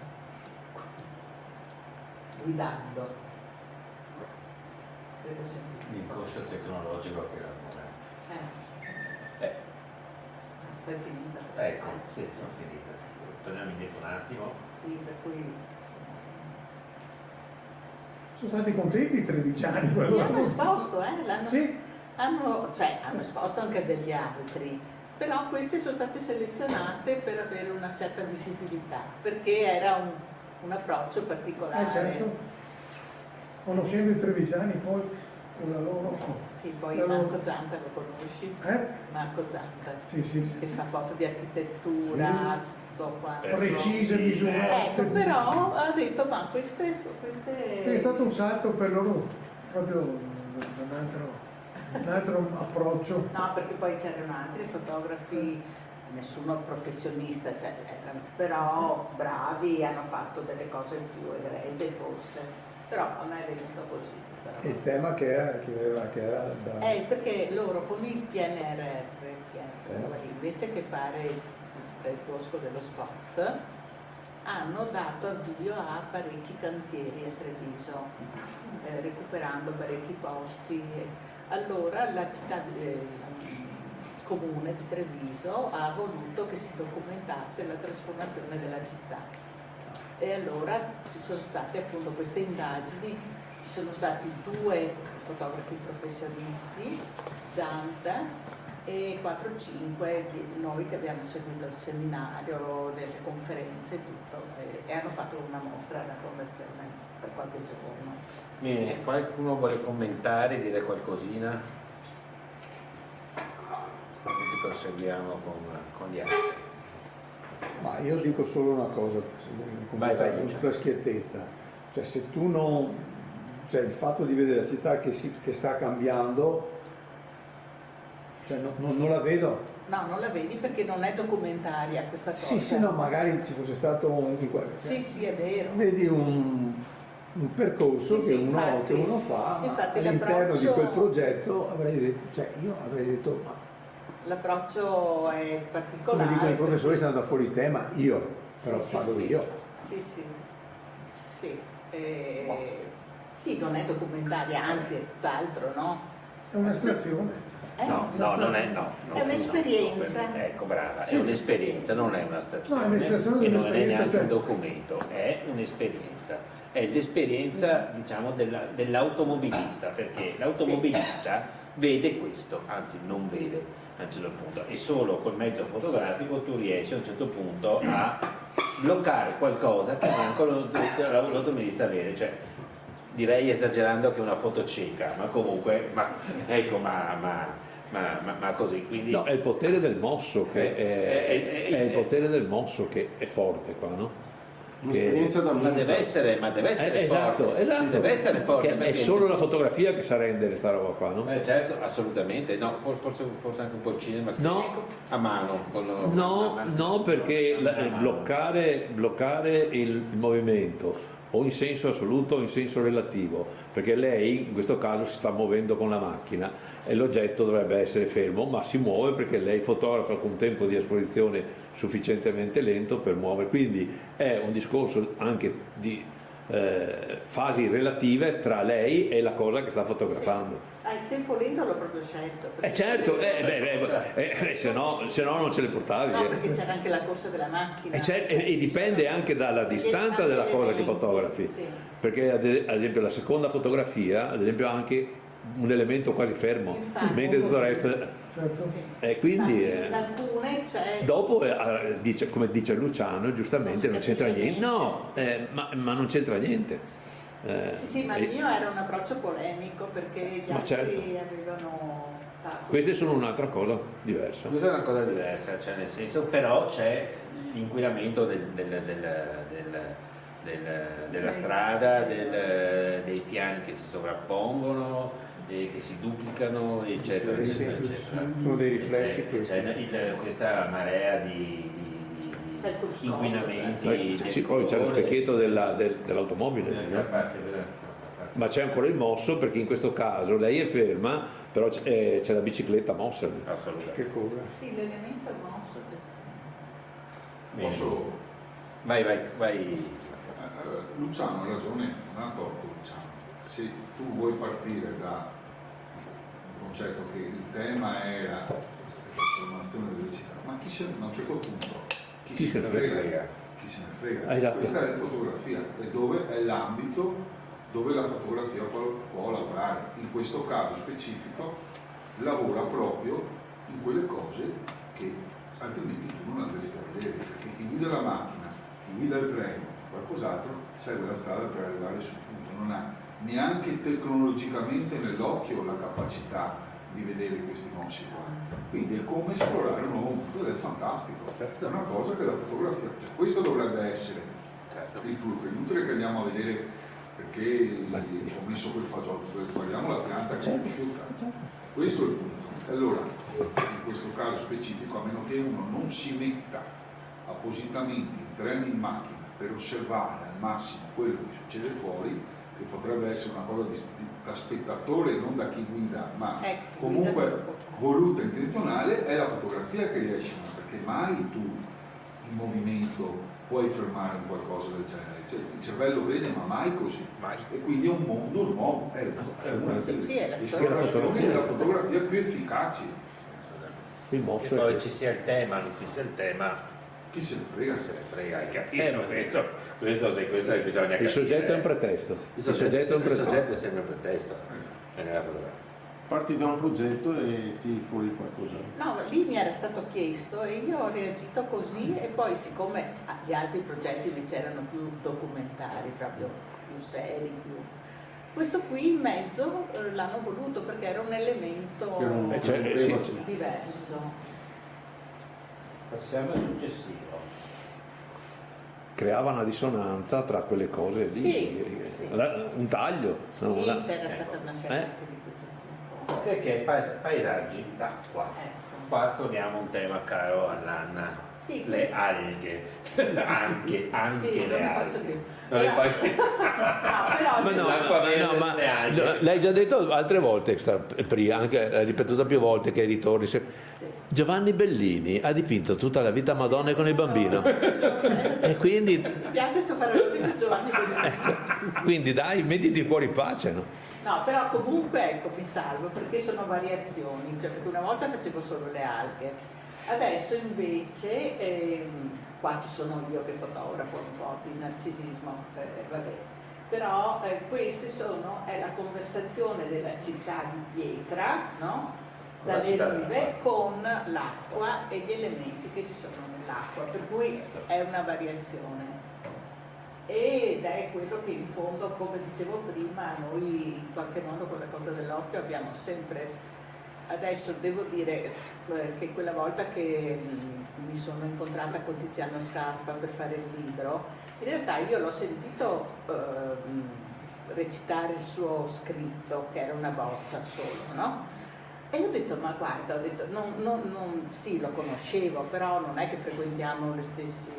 guidando. Credo sentito. L'inconscio tecnologico che era Sei finita? Ecco, sì, sono finita. Torniamo indietro un attimo. Sì, per cui... Sono stati contenti i trevigiani. Li hanno esposto, Sì. hanno esposto anche degli altri, però queste sono state selezionate per avere una certa visibilità, perché era un approccio particolare. Certo. Conoscendo i trevigiani poi con la loro... Sì, poi la Marco loro... Zanta lo conosci? Marco Zanta. Sì. Che fa foto di architettura, tutto quanto. Precise, misurate. Ecco, però ha detto, ma queste... È stato un salto per loro, proprio un altro approccio. No, perché poi c'erano altri fotografi, nessuno professionista, però bravi, hanno fatto delle cose più egregie forse, però a me è venuto così. Il tema che era da... Perché loro con il PNRR, invece che fare il bosco dello spot, hanno dato avvio a parecchi cantieri a Treviso, recuperando parecchi posti. Allora la città, il comune di Treviso ha voluto che si documentasse la trasformazione della città. E allora ci sono state appunto queste indagini, ci sono stati 2 fotografi professionisti, Zanta, e 4-5 di noi che abbiamo seguito il seminario, le conferenze e tutto, e hanno fatto una mostra alla fondazione per qualche giorno. Bene, qualcuno vuole commentare, dire qualcosina? Quindi proseguiamo con gli altri. Ma io dico solo una cosa, con tutta schiettezza, cioè se tu non, cioè il fatto di vedere la città che sta cambiando, cioè non la vedo. No, non la vedi perché non è documentaria questa cosa. Sì, no, magari ci fosse stato Sì, è vero. Vedi un percorso che uno fa all'interno di quel progetto, io avrei detto ma l'approccio è particolare. Come dicono i professori, stanno da fuori tema, però parlo io. Sì, non è documentaria, anzi è tutt'altro, no? È un'astrazione. È un'esperienza. Ecco, brava, è un'esperienza, non è una stazione. No, è un'estazione, e non è neanche cioè... un documento, è un'esperienza. È l'esperienza, diciamo, dell'automobilista, perché l'automobilista vede questo, anzi non vede a un certo punto, e solo col mezzo fotografico tu riesci a un certo punto a bloccare qualcosa che neanche l'automobilista vede, cioè direi esagerando che è una foto cieca, ma comunque, ma così, quindi... No, è il potere del mosso che è il potere del mosso che è forte qua, no? Un'esperienza da ma deve essere esatto, forte. Deve essere forte, è solo la fotografia che sa rendere sta roba qua, no? Certo, assolutamente, no, forse anche un po' il cinema a mano. No, perché bloccare il movimento o in senso assoluto o in senso relativo, perché lei in questo caso si sta muovendo con la macchina e l'oggetto dovrebbe essere fermo, ma si muove perché lei fotografa con un tempo di esposizione sufficientemente lento per muovere, quindi è un discorso anche di fasi relative tra lei e la cosa che sta fotografando. Il tempo lento l'ho proprio scelto. Certo, se no non ce le portavi. No, perché c'era anche la corsa della macchina. E dipende anche dalla distanza della cosa che fotografi. Sì. Perché ad esempio la seconda fotografia, ad esempio anche un elemento quasi fermo, Infatti, mentre tutto il resto... Certo. Sì. quindi In alcune c'è... dopo, come dice Luciano, giustamente non c'entra niente. No, ma non c'entra niente. Sì, ma il mio era un approccio polemico perché gli altri certo. avevano... Queste sono un'altra cosa diversa. Questa è una cosa diversa, cioè nel senso, però c'è l'inquinamento della strada, dei piani che si sovrappongono, che si duplicano, eccetera, eccetera, eccetera. Sono dei riflessi questi. Questa marea di inquinamenti. Sì, poi c'è lo specchietto dell'automobile, ma c'è ancora il mosso, perché in questo caso lei è ferma, però c'è la bicicletta mossa. Assolutamente. Che corre. Sì, l'elemento è mosso. Posso? Vai. Luciano ha ragione, non ha torto Luciano. Se tu vuoi partire da un concetto che il tema era la trasformazione delle città, ma a un certo punto chi se ne frega? Chi se ne frega? Questa è la fotografia, e dove è l'ambito dove la fotografia può lavorare. In questo caso specifico lavora proprio in quelle cose che altrimenti tu non andresti a vedere, perché chi guida la macchina, chi guida il treno, qualcos'altro, segue la strada per arrivare sul punto, non ha neanche tecnologicamente nell'occhio la capacità di vedere questi mossi qua. Quindi è come esplorare un nuovo mondo, ed è fantastico, è una cosa che la fotografia, cioè questo dovrebbe essere il flusso. È inutile che andiamo a vedere perché ho messo quel fagiolo, guardiamo la pianta che è cresciuta. Questo è il punto. Allora, in questo caso specifico, a meno che uno non si metta appositamente in treno in macchina per osservare al massimo quello che succede fuori, che potrebbe essere una cosa da spettatore, non da chi guida, ma comunque voluta e intenzionale, è la fotografia che riesce, perché mai tu in movimento puoi fermare un qualcosa del genere. Cioè, il cervello vede, ma mai così. Mai. E quindi è un mondo nuovo, è una delle esplorazioni della fotografia più efficaci. Il mosso che poi ci sia il tema, non ci sia il tema, chi se ne frega? Se ne frega, hai capito? Questo bisogna capire. Il soggetto è un pretesto. Il soggetto è sempre un pretesto. Parti da un progetto e ti fuori qualcosa. No, lì mi era stato chiesto e io ho reagito così, e poi siccome gli altri progetti invece erano più documentari, proprio più seri, questo qui in mezzo l'hanno voluto perché era un elemento diverso. Passiamo al successivo. Creava una dissonanza tra quelle cose lì. Sì. Un taglio. Sì, c'era stata una scelta di questo tipo. Perché paesaggi d'acqua. Qua torniamo a un tema caro all'Anna. Sì, le alghe. anche sì, le alghe. L'hai già detto altre volte, anche l'hai ripetuta più volte che ai ritorni. Giovanni Bellini ha dipinto tutta la vita Madonna con il bambino. E quindi mi piace sto parolone di Giovanni Bellini. Quindi dai, mettiti fuori pace, no? No, però comunque ecco, mi salvo perché sono variazioni, cioè perché una volta facevo solo le alghe, adesso invece qua ci sono io che fotografo un po' di narcisismo, vabbè. Però queste è la conversazione della città di pietra, no? Dalle rive con l'acqua e gli elementi che ci sono nell'acqua, per cui è una variazione. Ed è quello che in fondo, come dicevo prima, noi in qualche modo con la cosa dell'occhio abbiamo sempre, adesso devo dire che quella volta che mi sono incontrata con Tiziano Scarpa per fare il libro, in realtà io l'ho sentito recitare il suo scritto, che era una bozza solo, no? E ho detto, ma guarda, sì, lo conoscevo, però non è che frequentiamo gli stessi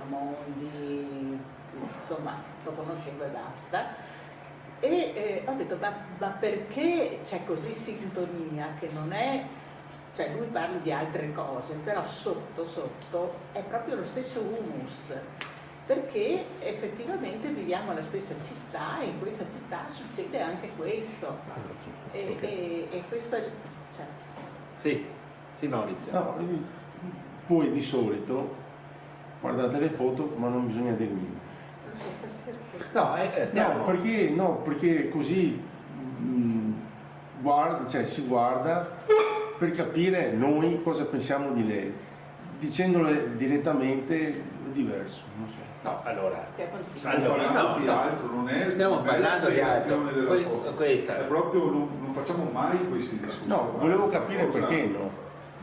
mondi, insomma, lo conoscevo e basta. E ho detto, ma perché c'è così sintonia che non è, cioè lui parla di altre cose, però sotto è proprio lo stesso humus, perché effettivamente viviamo la stessa città e in questa città succede anche questo. E questo è... Cioè. Sì, Maurizio. No, voi di solito guardate le foto, ma non bisogna dire niente. No, perché così si guarda per capire noi cosa pensiamo di lei. Dicendole direttamente è diverso, non so. No, allora, stiamo parlando di altro, non è parlando di altro. Della foto. Questa. È proprio, non facciamo mai questi discorsi. No, volevo capire perché no.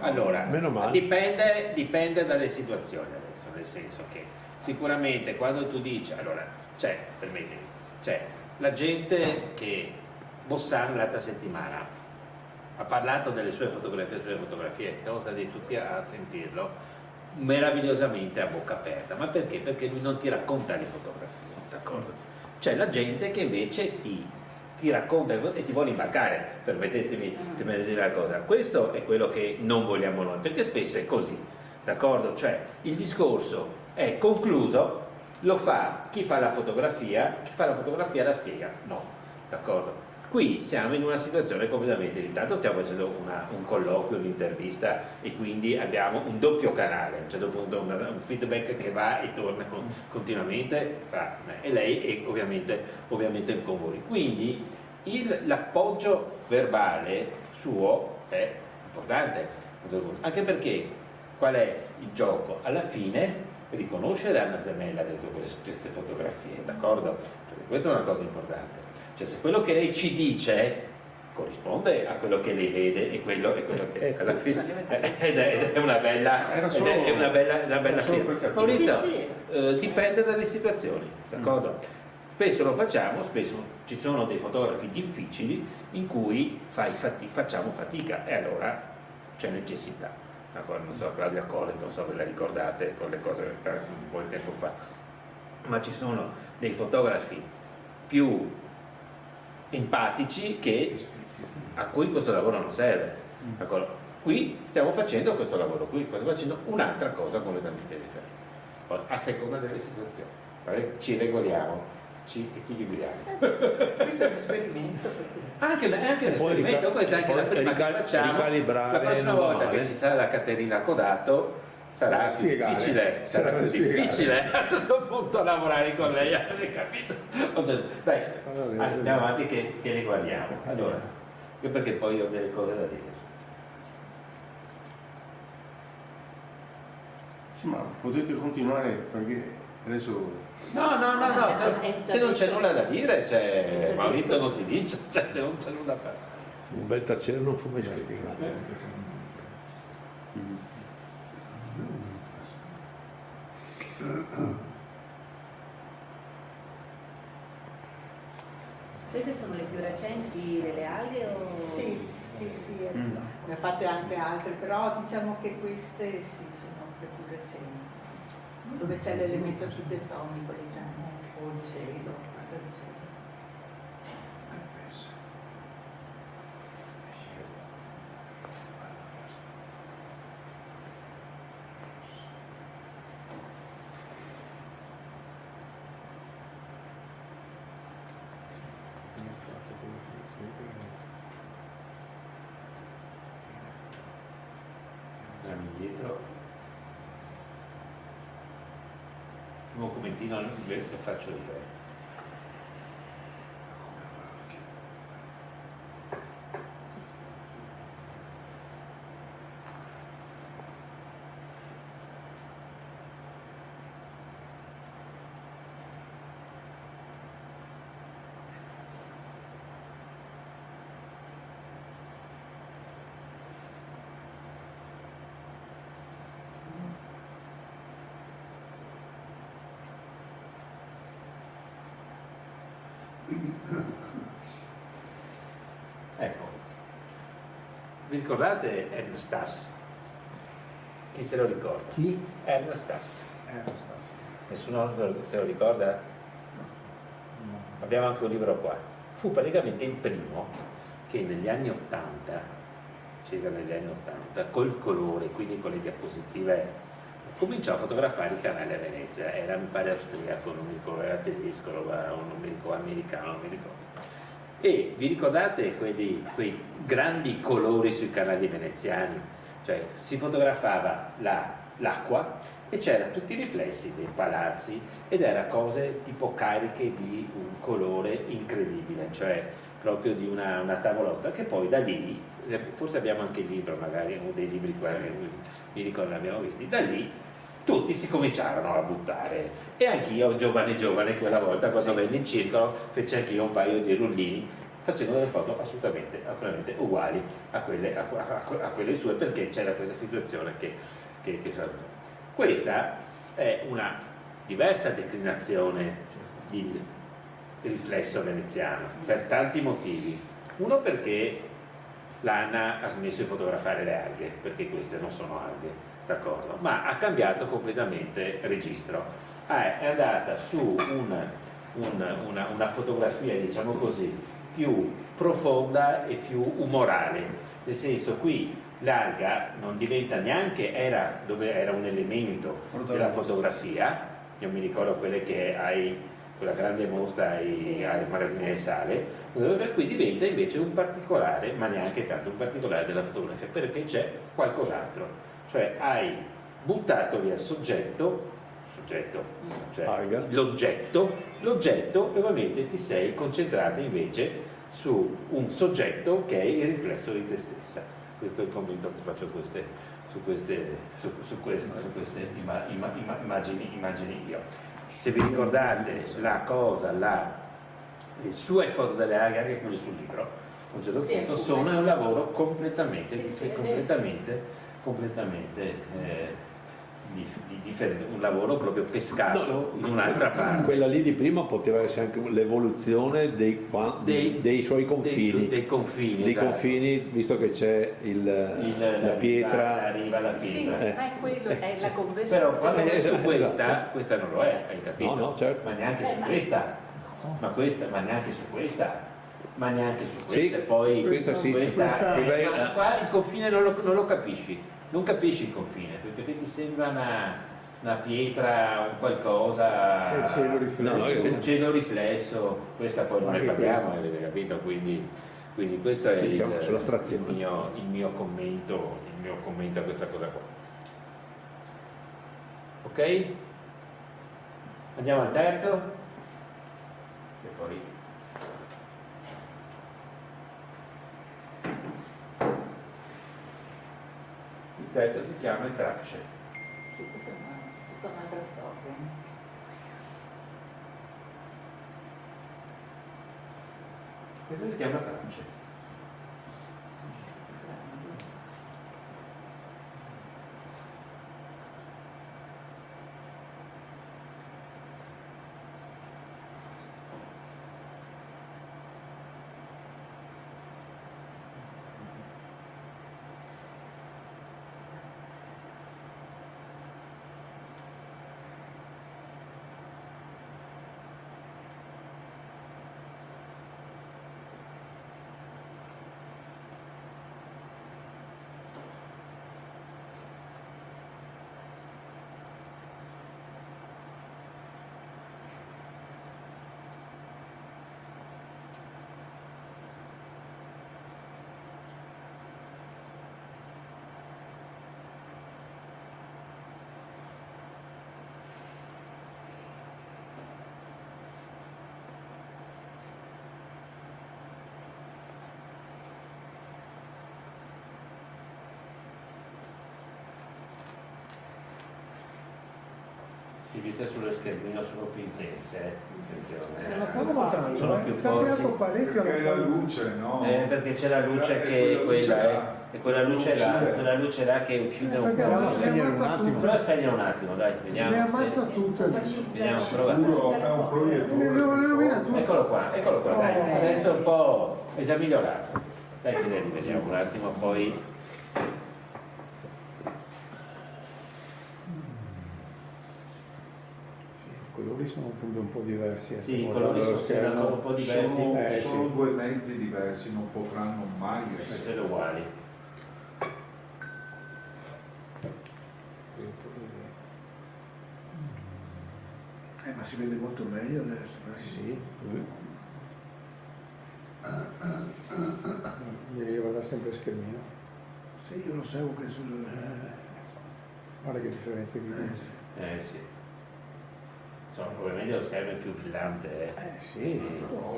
Allora, meno male. dipende dalle situazioni adesso, nel senso che sicuramente quando tu dici, allora, c'è la gente che Bossano l'altra settimana ha parlato delle sue fotografie, siamo stati tutti a sentirlo meravigliosamente a bocca aperta. Ma perché? Perché lui non ti racconta le fotografie, d'accordo? C'è la gente che invece ti racconta e ti vuole imbarcare, permettetemi di dire la cosa. Questo è quello che non vogliamo noi, perché spesso è così, d'accordo? Cioè il discorso è concluso, lo fa chi fa la fotografia la spiega, no, d'accordo? Qui siamo in una situazione completamente intanto stiamo facendo un colloquio, un'intervista e quindi abbiamo un doppio canale, a un certo punto un feedback che va e torna continuamente e lei è ovviamente con voi. Quindi l'appoggio verbale suo è importante, anche perché qual è il gioco? Alla fine riconoscere Anna Zanella dentro queste fotografie, d'accordo? Perché questa è una cosa importante. Cioè se quello che lei ci dice corrisponde a quello che lei vede e quello che alla fine ed è una bella firma. Maurizio, dipende dalle situazioni, d'accordo? Spesso lo facciamo, spesso ci sono dei fotografi difficili in cui facciamo fatica e allora c'è necessità. D'accordo? Non so, Claudia Collet, non so ve la ricordate con le cose un po' di tempo fa, ma ci sono dei fotografi più empatici a cui questo lavoro non serve. Qui stiamo facendo questo lavoro stiamo facendo un'altra cosa completamente differente. Poi, a seconda delle situazioni, ci regoliamo, ci equilibriamo. Questo è un esperimento. Anche un esperimento, questa è anche la prima che facciamo. La prossima volta che ci sarà la Caterina Codato sarà più difficile a un certo punto lavorare con lei, avete capito? Dai, andiamo avanti che le guardiamo. Allora, io perché poi ho delle cose da dire. Sì, ma potete continuare perché adesso... No, se non c'è nulla da dire, Maurizio non si dice, se non c'è nulla da fare. Un bel tacere non fu mai scritto. Queste sono le più recenti delle alghe o... Sì, ne ha fatte anche altre, però diciamo che queste sono le più recenti, dove c'è l'elemento architettonico, diciamo, o il cielo, eccetera. Indietro un documentino lo faccio io. Ecco, vi ricordate Ernst Stas? Chi se lo ricorda? Chi? Ernst Stas. Nessuno se lo ricorda? No. Abbiamo anche un libro qua. Fu praticamente il primo che negli anni 80, circa negli anni 80, col colore, quindi con le diapositive, cominciò a fotografare i canali a Venezia. Era, mi pare, austriaco, non mi ricordo, era tedesco, non mi ricordo, americano, non mi ricordo. E vi ricordate quei grandi colori sui canali veneziani? Cioè si fotografava l'acqua e c'era tutti i riflessi dei palazzi ed era cose tipo cariche di un colore incredibile, cioè proprio di una tavolozza, che poi da lì, forse abbiamo anche il libro, magari uno dei libri qua che mi ricordo l'abbiamo visti, da lì tutti si cominciarono a buttare, e anch'io giovane quella volta, quando venni in circolo, feci anch'io un paio di rullini facendo delle foto assolutamente uguali a quelle sue, perché c'era questa situazione che questa è una diversa declinazione del riflesso veneziano per tanti motivi. Uno, perché l'Anna ha smesso di fotografare le alghe, perché queste non sono alghe, d'accordo, ma ha cambiato completamente registro, è andata su una fotografia, diciamo così, più profonda e più umorale, nel senso, qui l'alga non diventa neanche, era un elemento della fotografia. Io mi ricordo quelle che hai, quella grande mostra ai magazzini del sale, qui diventa invece un particolare, ma neanche tanto un particolare della fotografia, perché c'è qualcos'altro, cioè hai buttato via il soggetto, cioè l'oggetto, e ovviamente ti sei concentrato invece su un soggetto che è il riflesso di te stessa. Questo è il commento che faccio su queste immagini io. Se vi ricordate le sue foto delle alghe, anche quelle sul libro, a un certo punto sono un lavoro completamente differente, un lavoro proprio pescato in un'altra parte. Quella lì di prima poteva essere anche l'evoluzione dei suoi confini, dei confini, visto che c'è la pietra, arriva la pietra. Sì, ma è quello, è la conversione. Però quando è su questa non lo è, hai capito? No, certo. Ma neanche su questa, ma neanche su questa. Ma neanche su questa, sì, poi questa sì, ma qua il confine non lo capisci, non capisci il confine, perché ti sembra una pietra, un qualcosa, c'è il cielo riflesso, un cielo riflesso, questa poi non ne parliamo, avete capito? Quindi questo è il mio commento a questa cosa qua. Ok? Andiamo al terzo, e poi il terzo si chiama il tracce. Sì, questa è tutta un'altra storia. Questo si chiama tracce. Invece sullo schermino sono più intense, attenzione. Non stavo notando, sono più è cambiato forti. parecchio. Perché la luce, no? Perché c'è la luce che quella luce là che uccide un po'. Proviamo a spegnere un attimo. Prova a spegnere un attimo, dai, Mi vediamo. ammazza tutto. Vediamo, provate. È un proiettore. Eccolo qua, dai. Adesso un po' è già migliorato. Dai che ne rivediamo un attimo, poi. I colori sono appunto un po' diversi. Sì, i colori sono un po' diversi. Sono due mezzi diversi, non potranno mai essere Essere uguali. Ma si vede molto meglio adesso. Sì. Devi guardare sempre il schermino. Sì, io lo seguo che sul... Guarda che differenza che c'è. Sì. Ovviamente lo schermo è più brillante. Sì,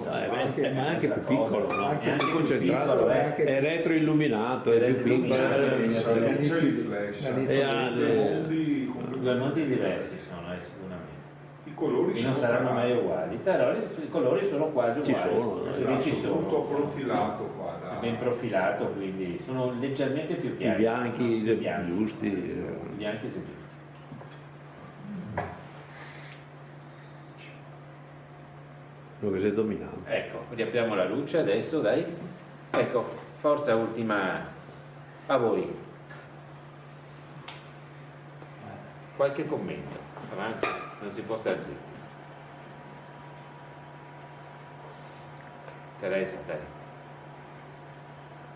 ma è anche più piccolo, no? Anche È anche più concentrato, piccolo, è retroilluminato, è più piccolo. Non c'è riflesso. Due mondi diversi sono, sicuramente. I colori non saranno mai uguali, però i colori sono quasi uguali. Ci sono. Tutto profilato qua. Ben profilato, quindi sono leggermente più chiari. I bianchi giusti. I bianchi sono giusti. Quello che sei dominante. Ecco, riapriamo la luce adesso, dai. Ecco, forza ultima a voi. Qualche commento, avanti, non si può stare zitti. Teresa, dai.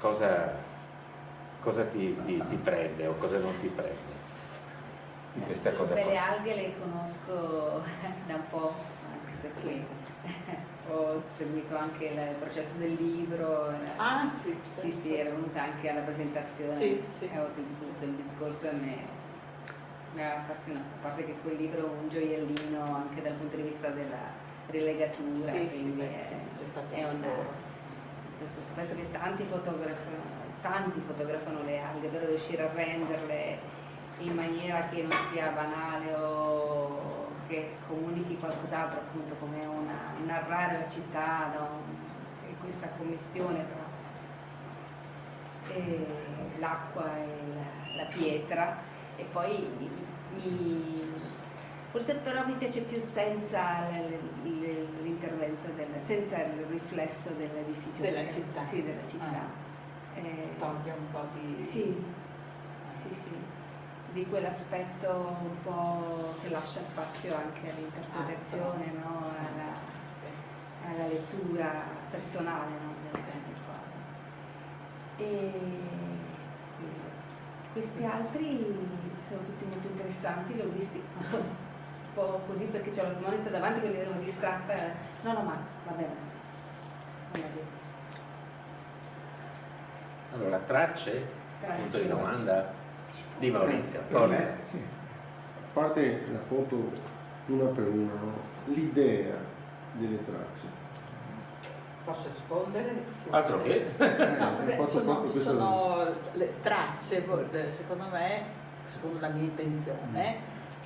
Cosa ti prende o cosa non ti prende di questa cosa Per le qua? alghe le conosco da un po', anche perché ho seguito anche il processo del libro. Sì, ero venuta anche alla presentazione, sì. Ho sentito tutto il discorso e mi ha appassionato, a parte che quel libro è un gioiellino anche dal punto di vista della rilegatura, quindi è una... Penso che tanti fotografano le alghe, però riuscire a renderle in maniera che non sia banale o che comunichi qualcos'altro, appunto come narrare la città, e questa commistione tra l'acqua e la pietra. E poi forse però mi piace più senza l'intervento, senza il riflesso dell'edificio della città. Sì, della città. Toglie un po' di... Sì, di quell'aspetto un po' che lascia spazio anche all'interpretazione, no? alla lettura personale, no? del quadro. E questi altri sono tutti molto interessanti, li ho visti un po' così perché c'ho lo monitor davanti, quindi ero distratta. No, ma va bene. Non l'ho visto. Allora, tracce? Punto di domanda di Maurizio. Sì. A parte la foto una per una, no? L'idea delle tracce. Posso rispondere? Sì. Altro che? Sono le tracce, secondo me, secondo la mia intenzione,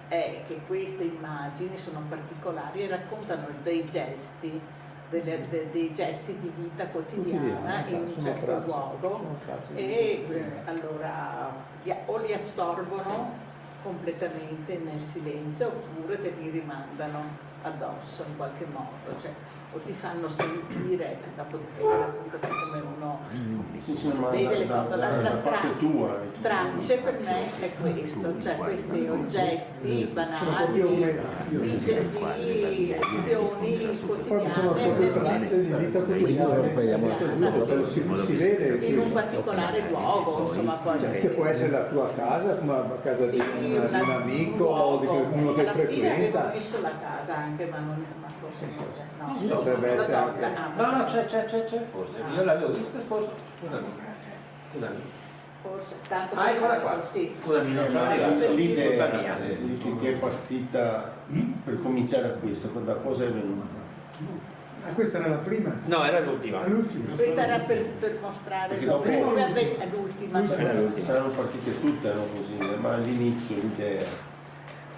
è che queste immagini sono particolari e raccontano dei gesti, dei gesti di vita quotidiana in un certo luogo e allora o li assorbono completamente nel silenzio oppure te li rimandano addosso in qualche modo, cioè, o ti fanno sentire, dopodiché appunto come uno vede le foto, la tracce per me è questo, cioè questi oggetti banali di azioni quotidiane tracce di vita quotidiana, si vede in un particolare luogo, insomma, che può essere la tua casa, come la casa di un amico o di qualcuno che frequenta. Ho visto la casa anche, ma non è, ma forse no. Potrebbe essere anche... No, c'è forse. Io l'avevo vista forse. Scusami. Forse tanto eccola qua. Sì. Scusami, non sono arrivato. L'idea che è partita per cominciare a questo, da cosa è venuta? Questa era la prima? No, era l'ultima. Questa era per mostrare l'ultima. Saranno partite tutte, no, così, ma all'inizio l'idea.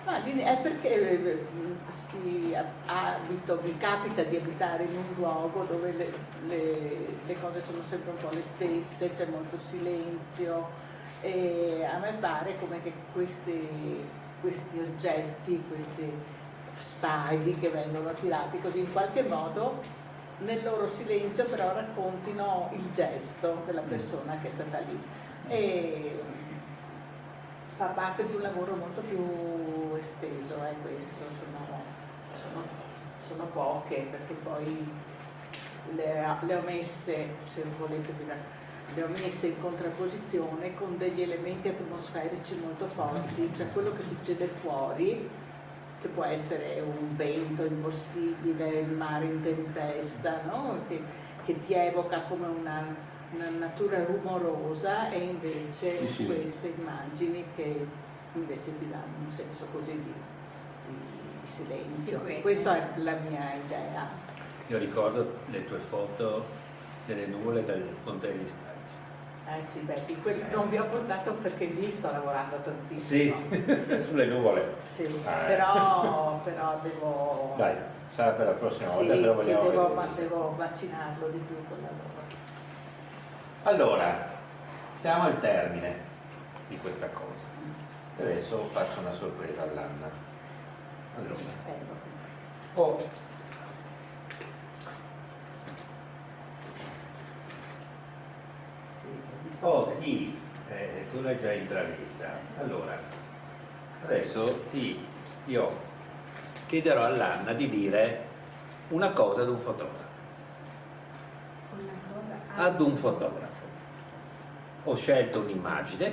È perché mi capita di abitare in un luogo dove le cose sono sempre un po' le stesse, c'è molto silenzio e a me pare come che questi oggetti, questi spaghi che vengono tirati così in qualche modo nel loro silenzio però raccontino il gesto della persona che è stata lì. E fa parte di un lavoro molto più esteso, questo, sono poche, perché poi le ho messe, se volete dire, le ho messe in contrapposizione con degli elementi atmosferici molto forti, cioè quello che succede fuori, che può essere un vento impossibile, il mare in tempesta, no? che ti evoca come una natura rumorosa e invece queste immagini che invece ti danno un senso così di di silenzio. Questa è la mia idea. Io ricordo le tue foto delle nuvole dal Ponte degli Strati. Sì, beh, non vi ho portato perché lì sto lavorando tantissimo. Sì, sulle nuvole. Sì, però devo... Dai, sarà per la prossima volta, però devo vaccinarlo di più con la loro. Allora, siamo al termine di questa cosa. Adesso faccio una sorpresa all'Anna. Allora, tu l'hai già intravista. Allora, adesso io chiederò all'Anna di dire una cosa ad un fotografo. Ad un fotografo. Ho scelto un'immagine,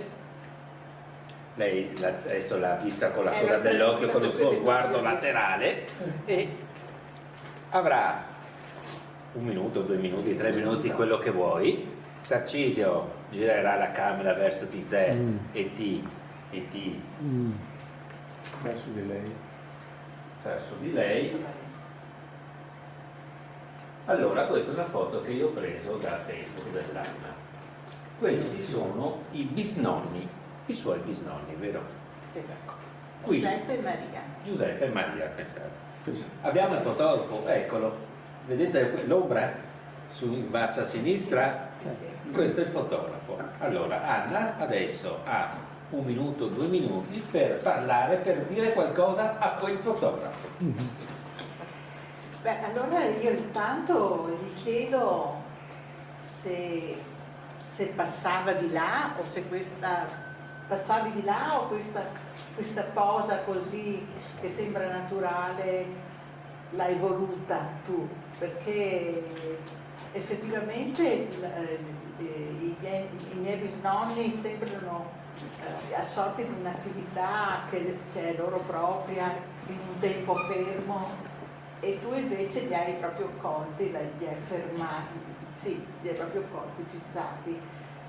lei adesso l'ha vista con la coda dell'occhio, con il suo sguardo laterale, e avrà 1 minuto, 2 minuti, 3 minuti, quello che vuoi. Tarcisio girerà la camera verso di te e ti verso di lei. Allora, questa è una foto che io ho preso da Facebook dell'Anna. Questi sono i bisnonni, i suoi bisnonni, vero? Sì. Qui, Giuseppe e Maria. Giuseppe e Maria, pensate. Abbiamo il fotografo, eccolo. Vedete l'ombra in basso a sinistra? Sì. Questo è il fotografo. Allora, Anna adesso ha 1 minuto, 2 minuti per parlare, per dire qualcosa a quel fotografo. Beh, allora io intanto gli chiedo se passava di là o se passavi di là o questa posa così che sembra naturale l'hai voluta tu, perché effettivamente i miei bisnonni sembrano assorti in un'attività che è loro propria, in un tempo fermo, e tu invece li hai proprio colti, li hai fermati, sì, li hai proprio colti, fissati,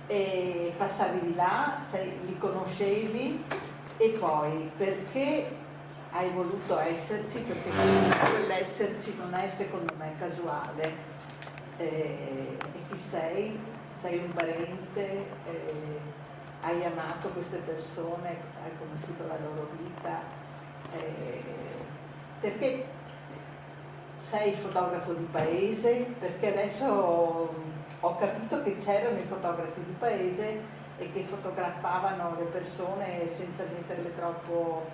e passavi di là, li conoscevi, e poi perché hai voluto esserci, perché quell'esserci non è secondo me casuale. E chi sei? Sei un parente, hai amato queste persone, hai conosciuto la loro vita, perché sei il fotografo di paese, perché adesso ho capito che c'erano i fotografi di paese e che fotografavano le persone senza metterle troppo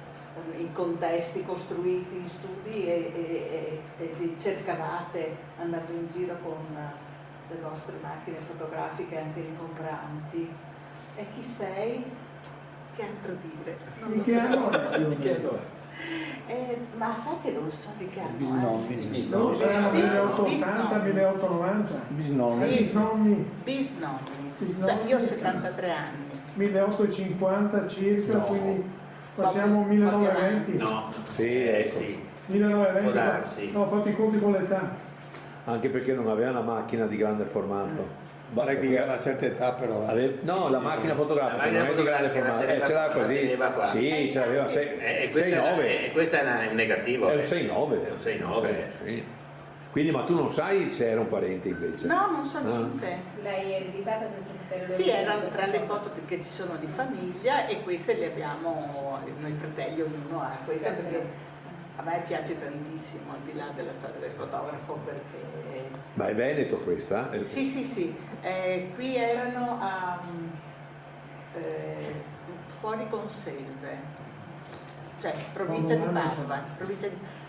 in contesti costruiti in studi, e li cercavate andando in giro con le vostre macchine fotografiche anche ingombranti. E chi sei? Che altro dire? Di che anno è? Ma sai che non so di che anno bisnonni. Non saranno 1880, 1890? Bisnonni. Bisnonni. Io ho 73 anni. 1850 circa, quindi passiamo 1920? No, sì. 1920? Può darsi. No, ho fatto i conti con l'età. Anche perché non aveva una macchina di grande formato. Ma lei dica a una certa età però. No, la macchina fotografica non è di grande formato, c'era così. Sì, ce l'aveva 6,9. E questa è un negativo. È un 6,9. È un 6,9. Sì. Quindi, ma tu non sai se era un parente invece? No, non so niente. L'hai ereditata senza sapere? Sì, erano tra le foto che ci sono di famiglia, e queste le abbiamo noi fratelli, ognuno ha questa, perché a me piace tantissimo, al di là della storia del fotografo, perché... Ma è Veneto questa? Sì. Qui erano fuori Conselve, cioè provincia di Padova.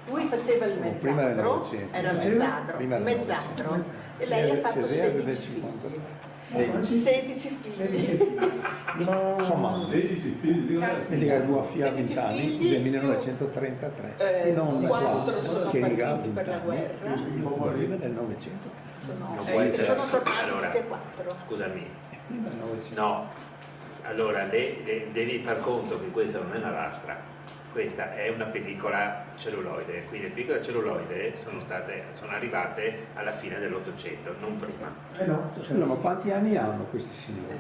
Lui faceva il mezzadro, era mezzadro, e lei ha fatto 16 figli. 16 figli. Insomma, 16 figli. Vedi che lui ha 20 anni, nel 1933. Sti nonni qua, che riga 20 anni, vive del Novecento. Sono tornati tutti e 4. Scusami. No, allora devi far conto che questa non è una lastra. Questa è una pellicola celluloide, quindi le pellicole celluloide sono arrivate alla fine dell'Ottocento, non prima. No, scusa, ma quanti anni hanno questi signori?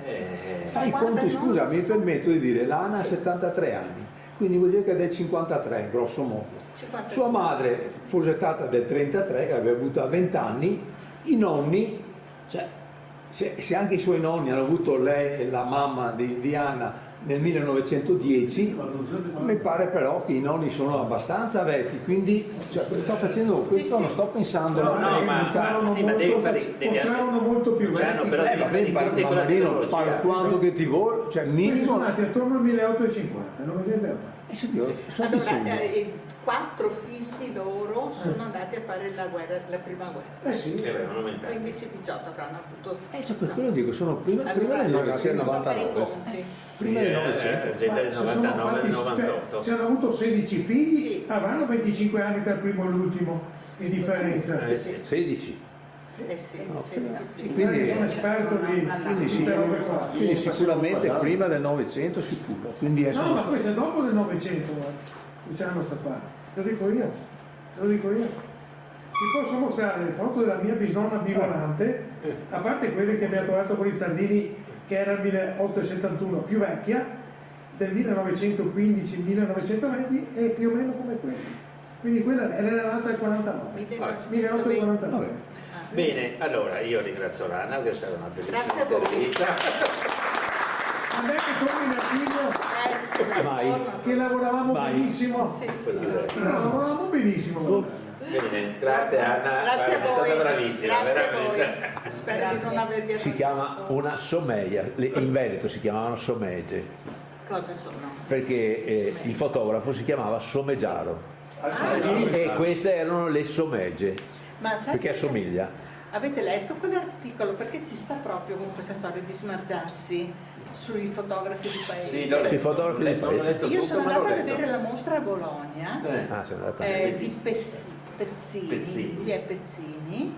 Fai i conti, scusa, mi permetto di dire, l'Anna ha 73 anni, quindi vuol dire che è del 53, grosso modo. 55. Sua madre fosse stata del 33, che aveva avuto 20 anni, i nonni, cioè, se anche i suoi nonni hanno avuto lei e la mamma di Anna nel 1910, mi pare però che i nonni sono abbastanza vecchi, quindi cioè, sto facendo questo, non sto pensando mostravano molto più vecchi. Va bene, parlo quanto che ti vuole, cioè minimo. Sono nati attorno al 1850, non mi sente allora, 4 figli loro sono andati a fare la prima guerra. Sì. E invece 18 avranno avuto. Per quello dico, sono prima del 1999. Prima del 98. Se hanno avuto 16 figli, avranno 25 anni tra il primo e l'ultimo di differenza. 16. Quindi sono esperto di quindi sicuramente prima del 900 sicuro. No, ma questo è dopo del 900, diciamo sta qua. Te lo dico io. Ti posso mostrare le foto della mia bisnonna bivolante, a parte quelle che abbiamo trovato con i sardini, che era il 1871, più vecchia, del 1915-1920, è più o meno come quella. Quindi quella era nata nel 49, 1849. Bene, allora io ringrazio l'Anna, che è stata una bellissima intervista. A me che torni in archivio, che lavoravamo benissimo. Lavoravamo benissimo. Bene, grazie Anna, grazie a voi, sei stata bravissima, grazie veramente. A voi. Spero di non avervi Si chiama una sommeia, in Veneto si chiamavano sommegge. Cosa sono? Perché il fotografo si chiamava Sommeggiaro e queste erano le sommegge, perché assomiglia. Avete letto quell'articolo? Perché ci sta proprio con questa storia di smargiarsi sui fotografi di paese. Sui fotografi di paese. Io sono andata a vedere la mostra a Bologna di Pezzini, via Pezzini,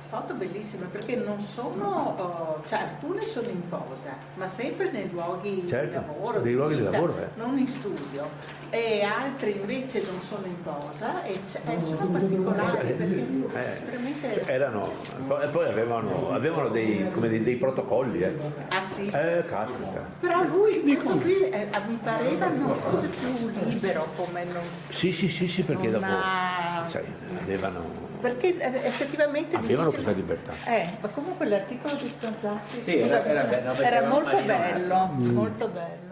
foto bellissime perché non sono, cioè alcune sono in posa, ma sempre nei luoghi di lavoro, dei luoghi di lavoro, non in studio, e altre invece non sono in posa e sono particolari perché veramente erano, poi avevano dei protocolli. Ah sì? Caspita. Però lui, questo qui mi pareva non fosse più libero come non. Sì, perché dopo avevano. Perché effettivamente avevano questa libertà. Ma comunque l'articolo di Scanzassi era molto bello, molto bello.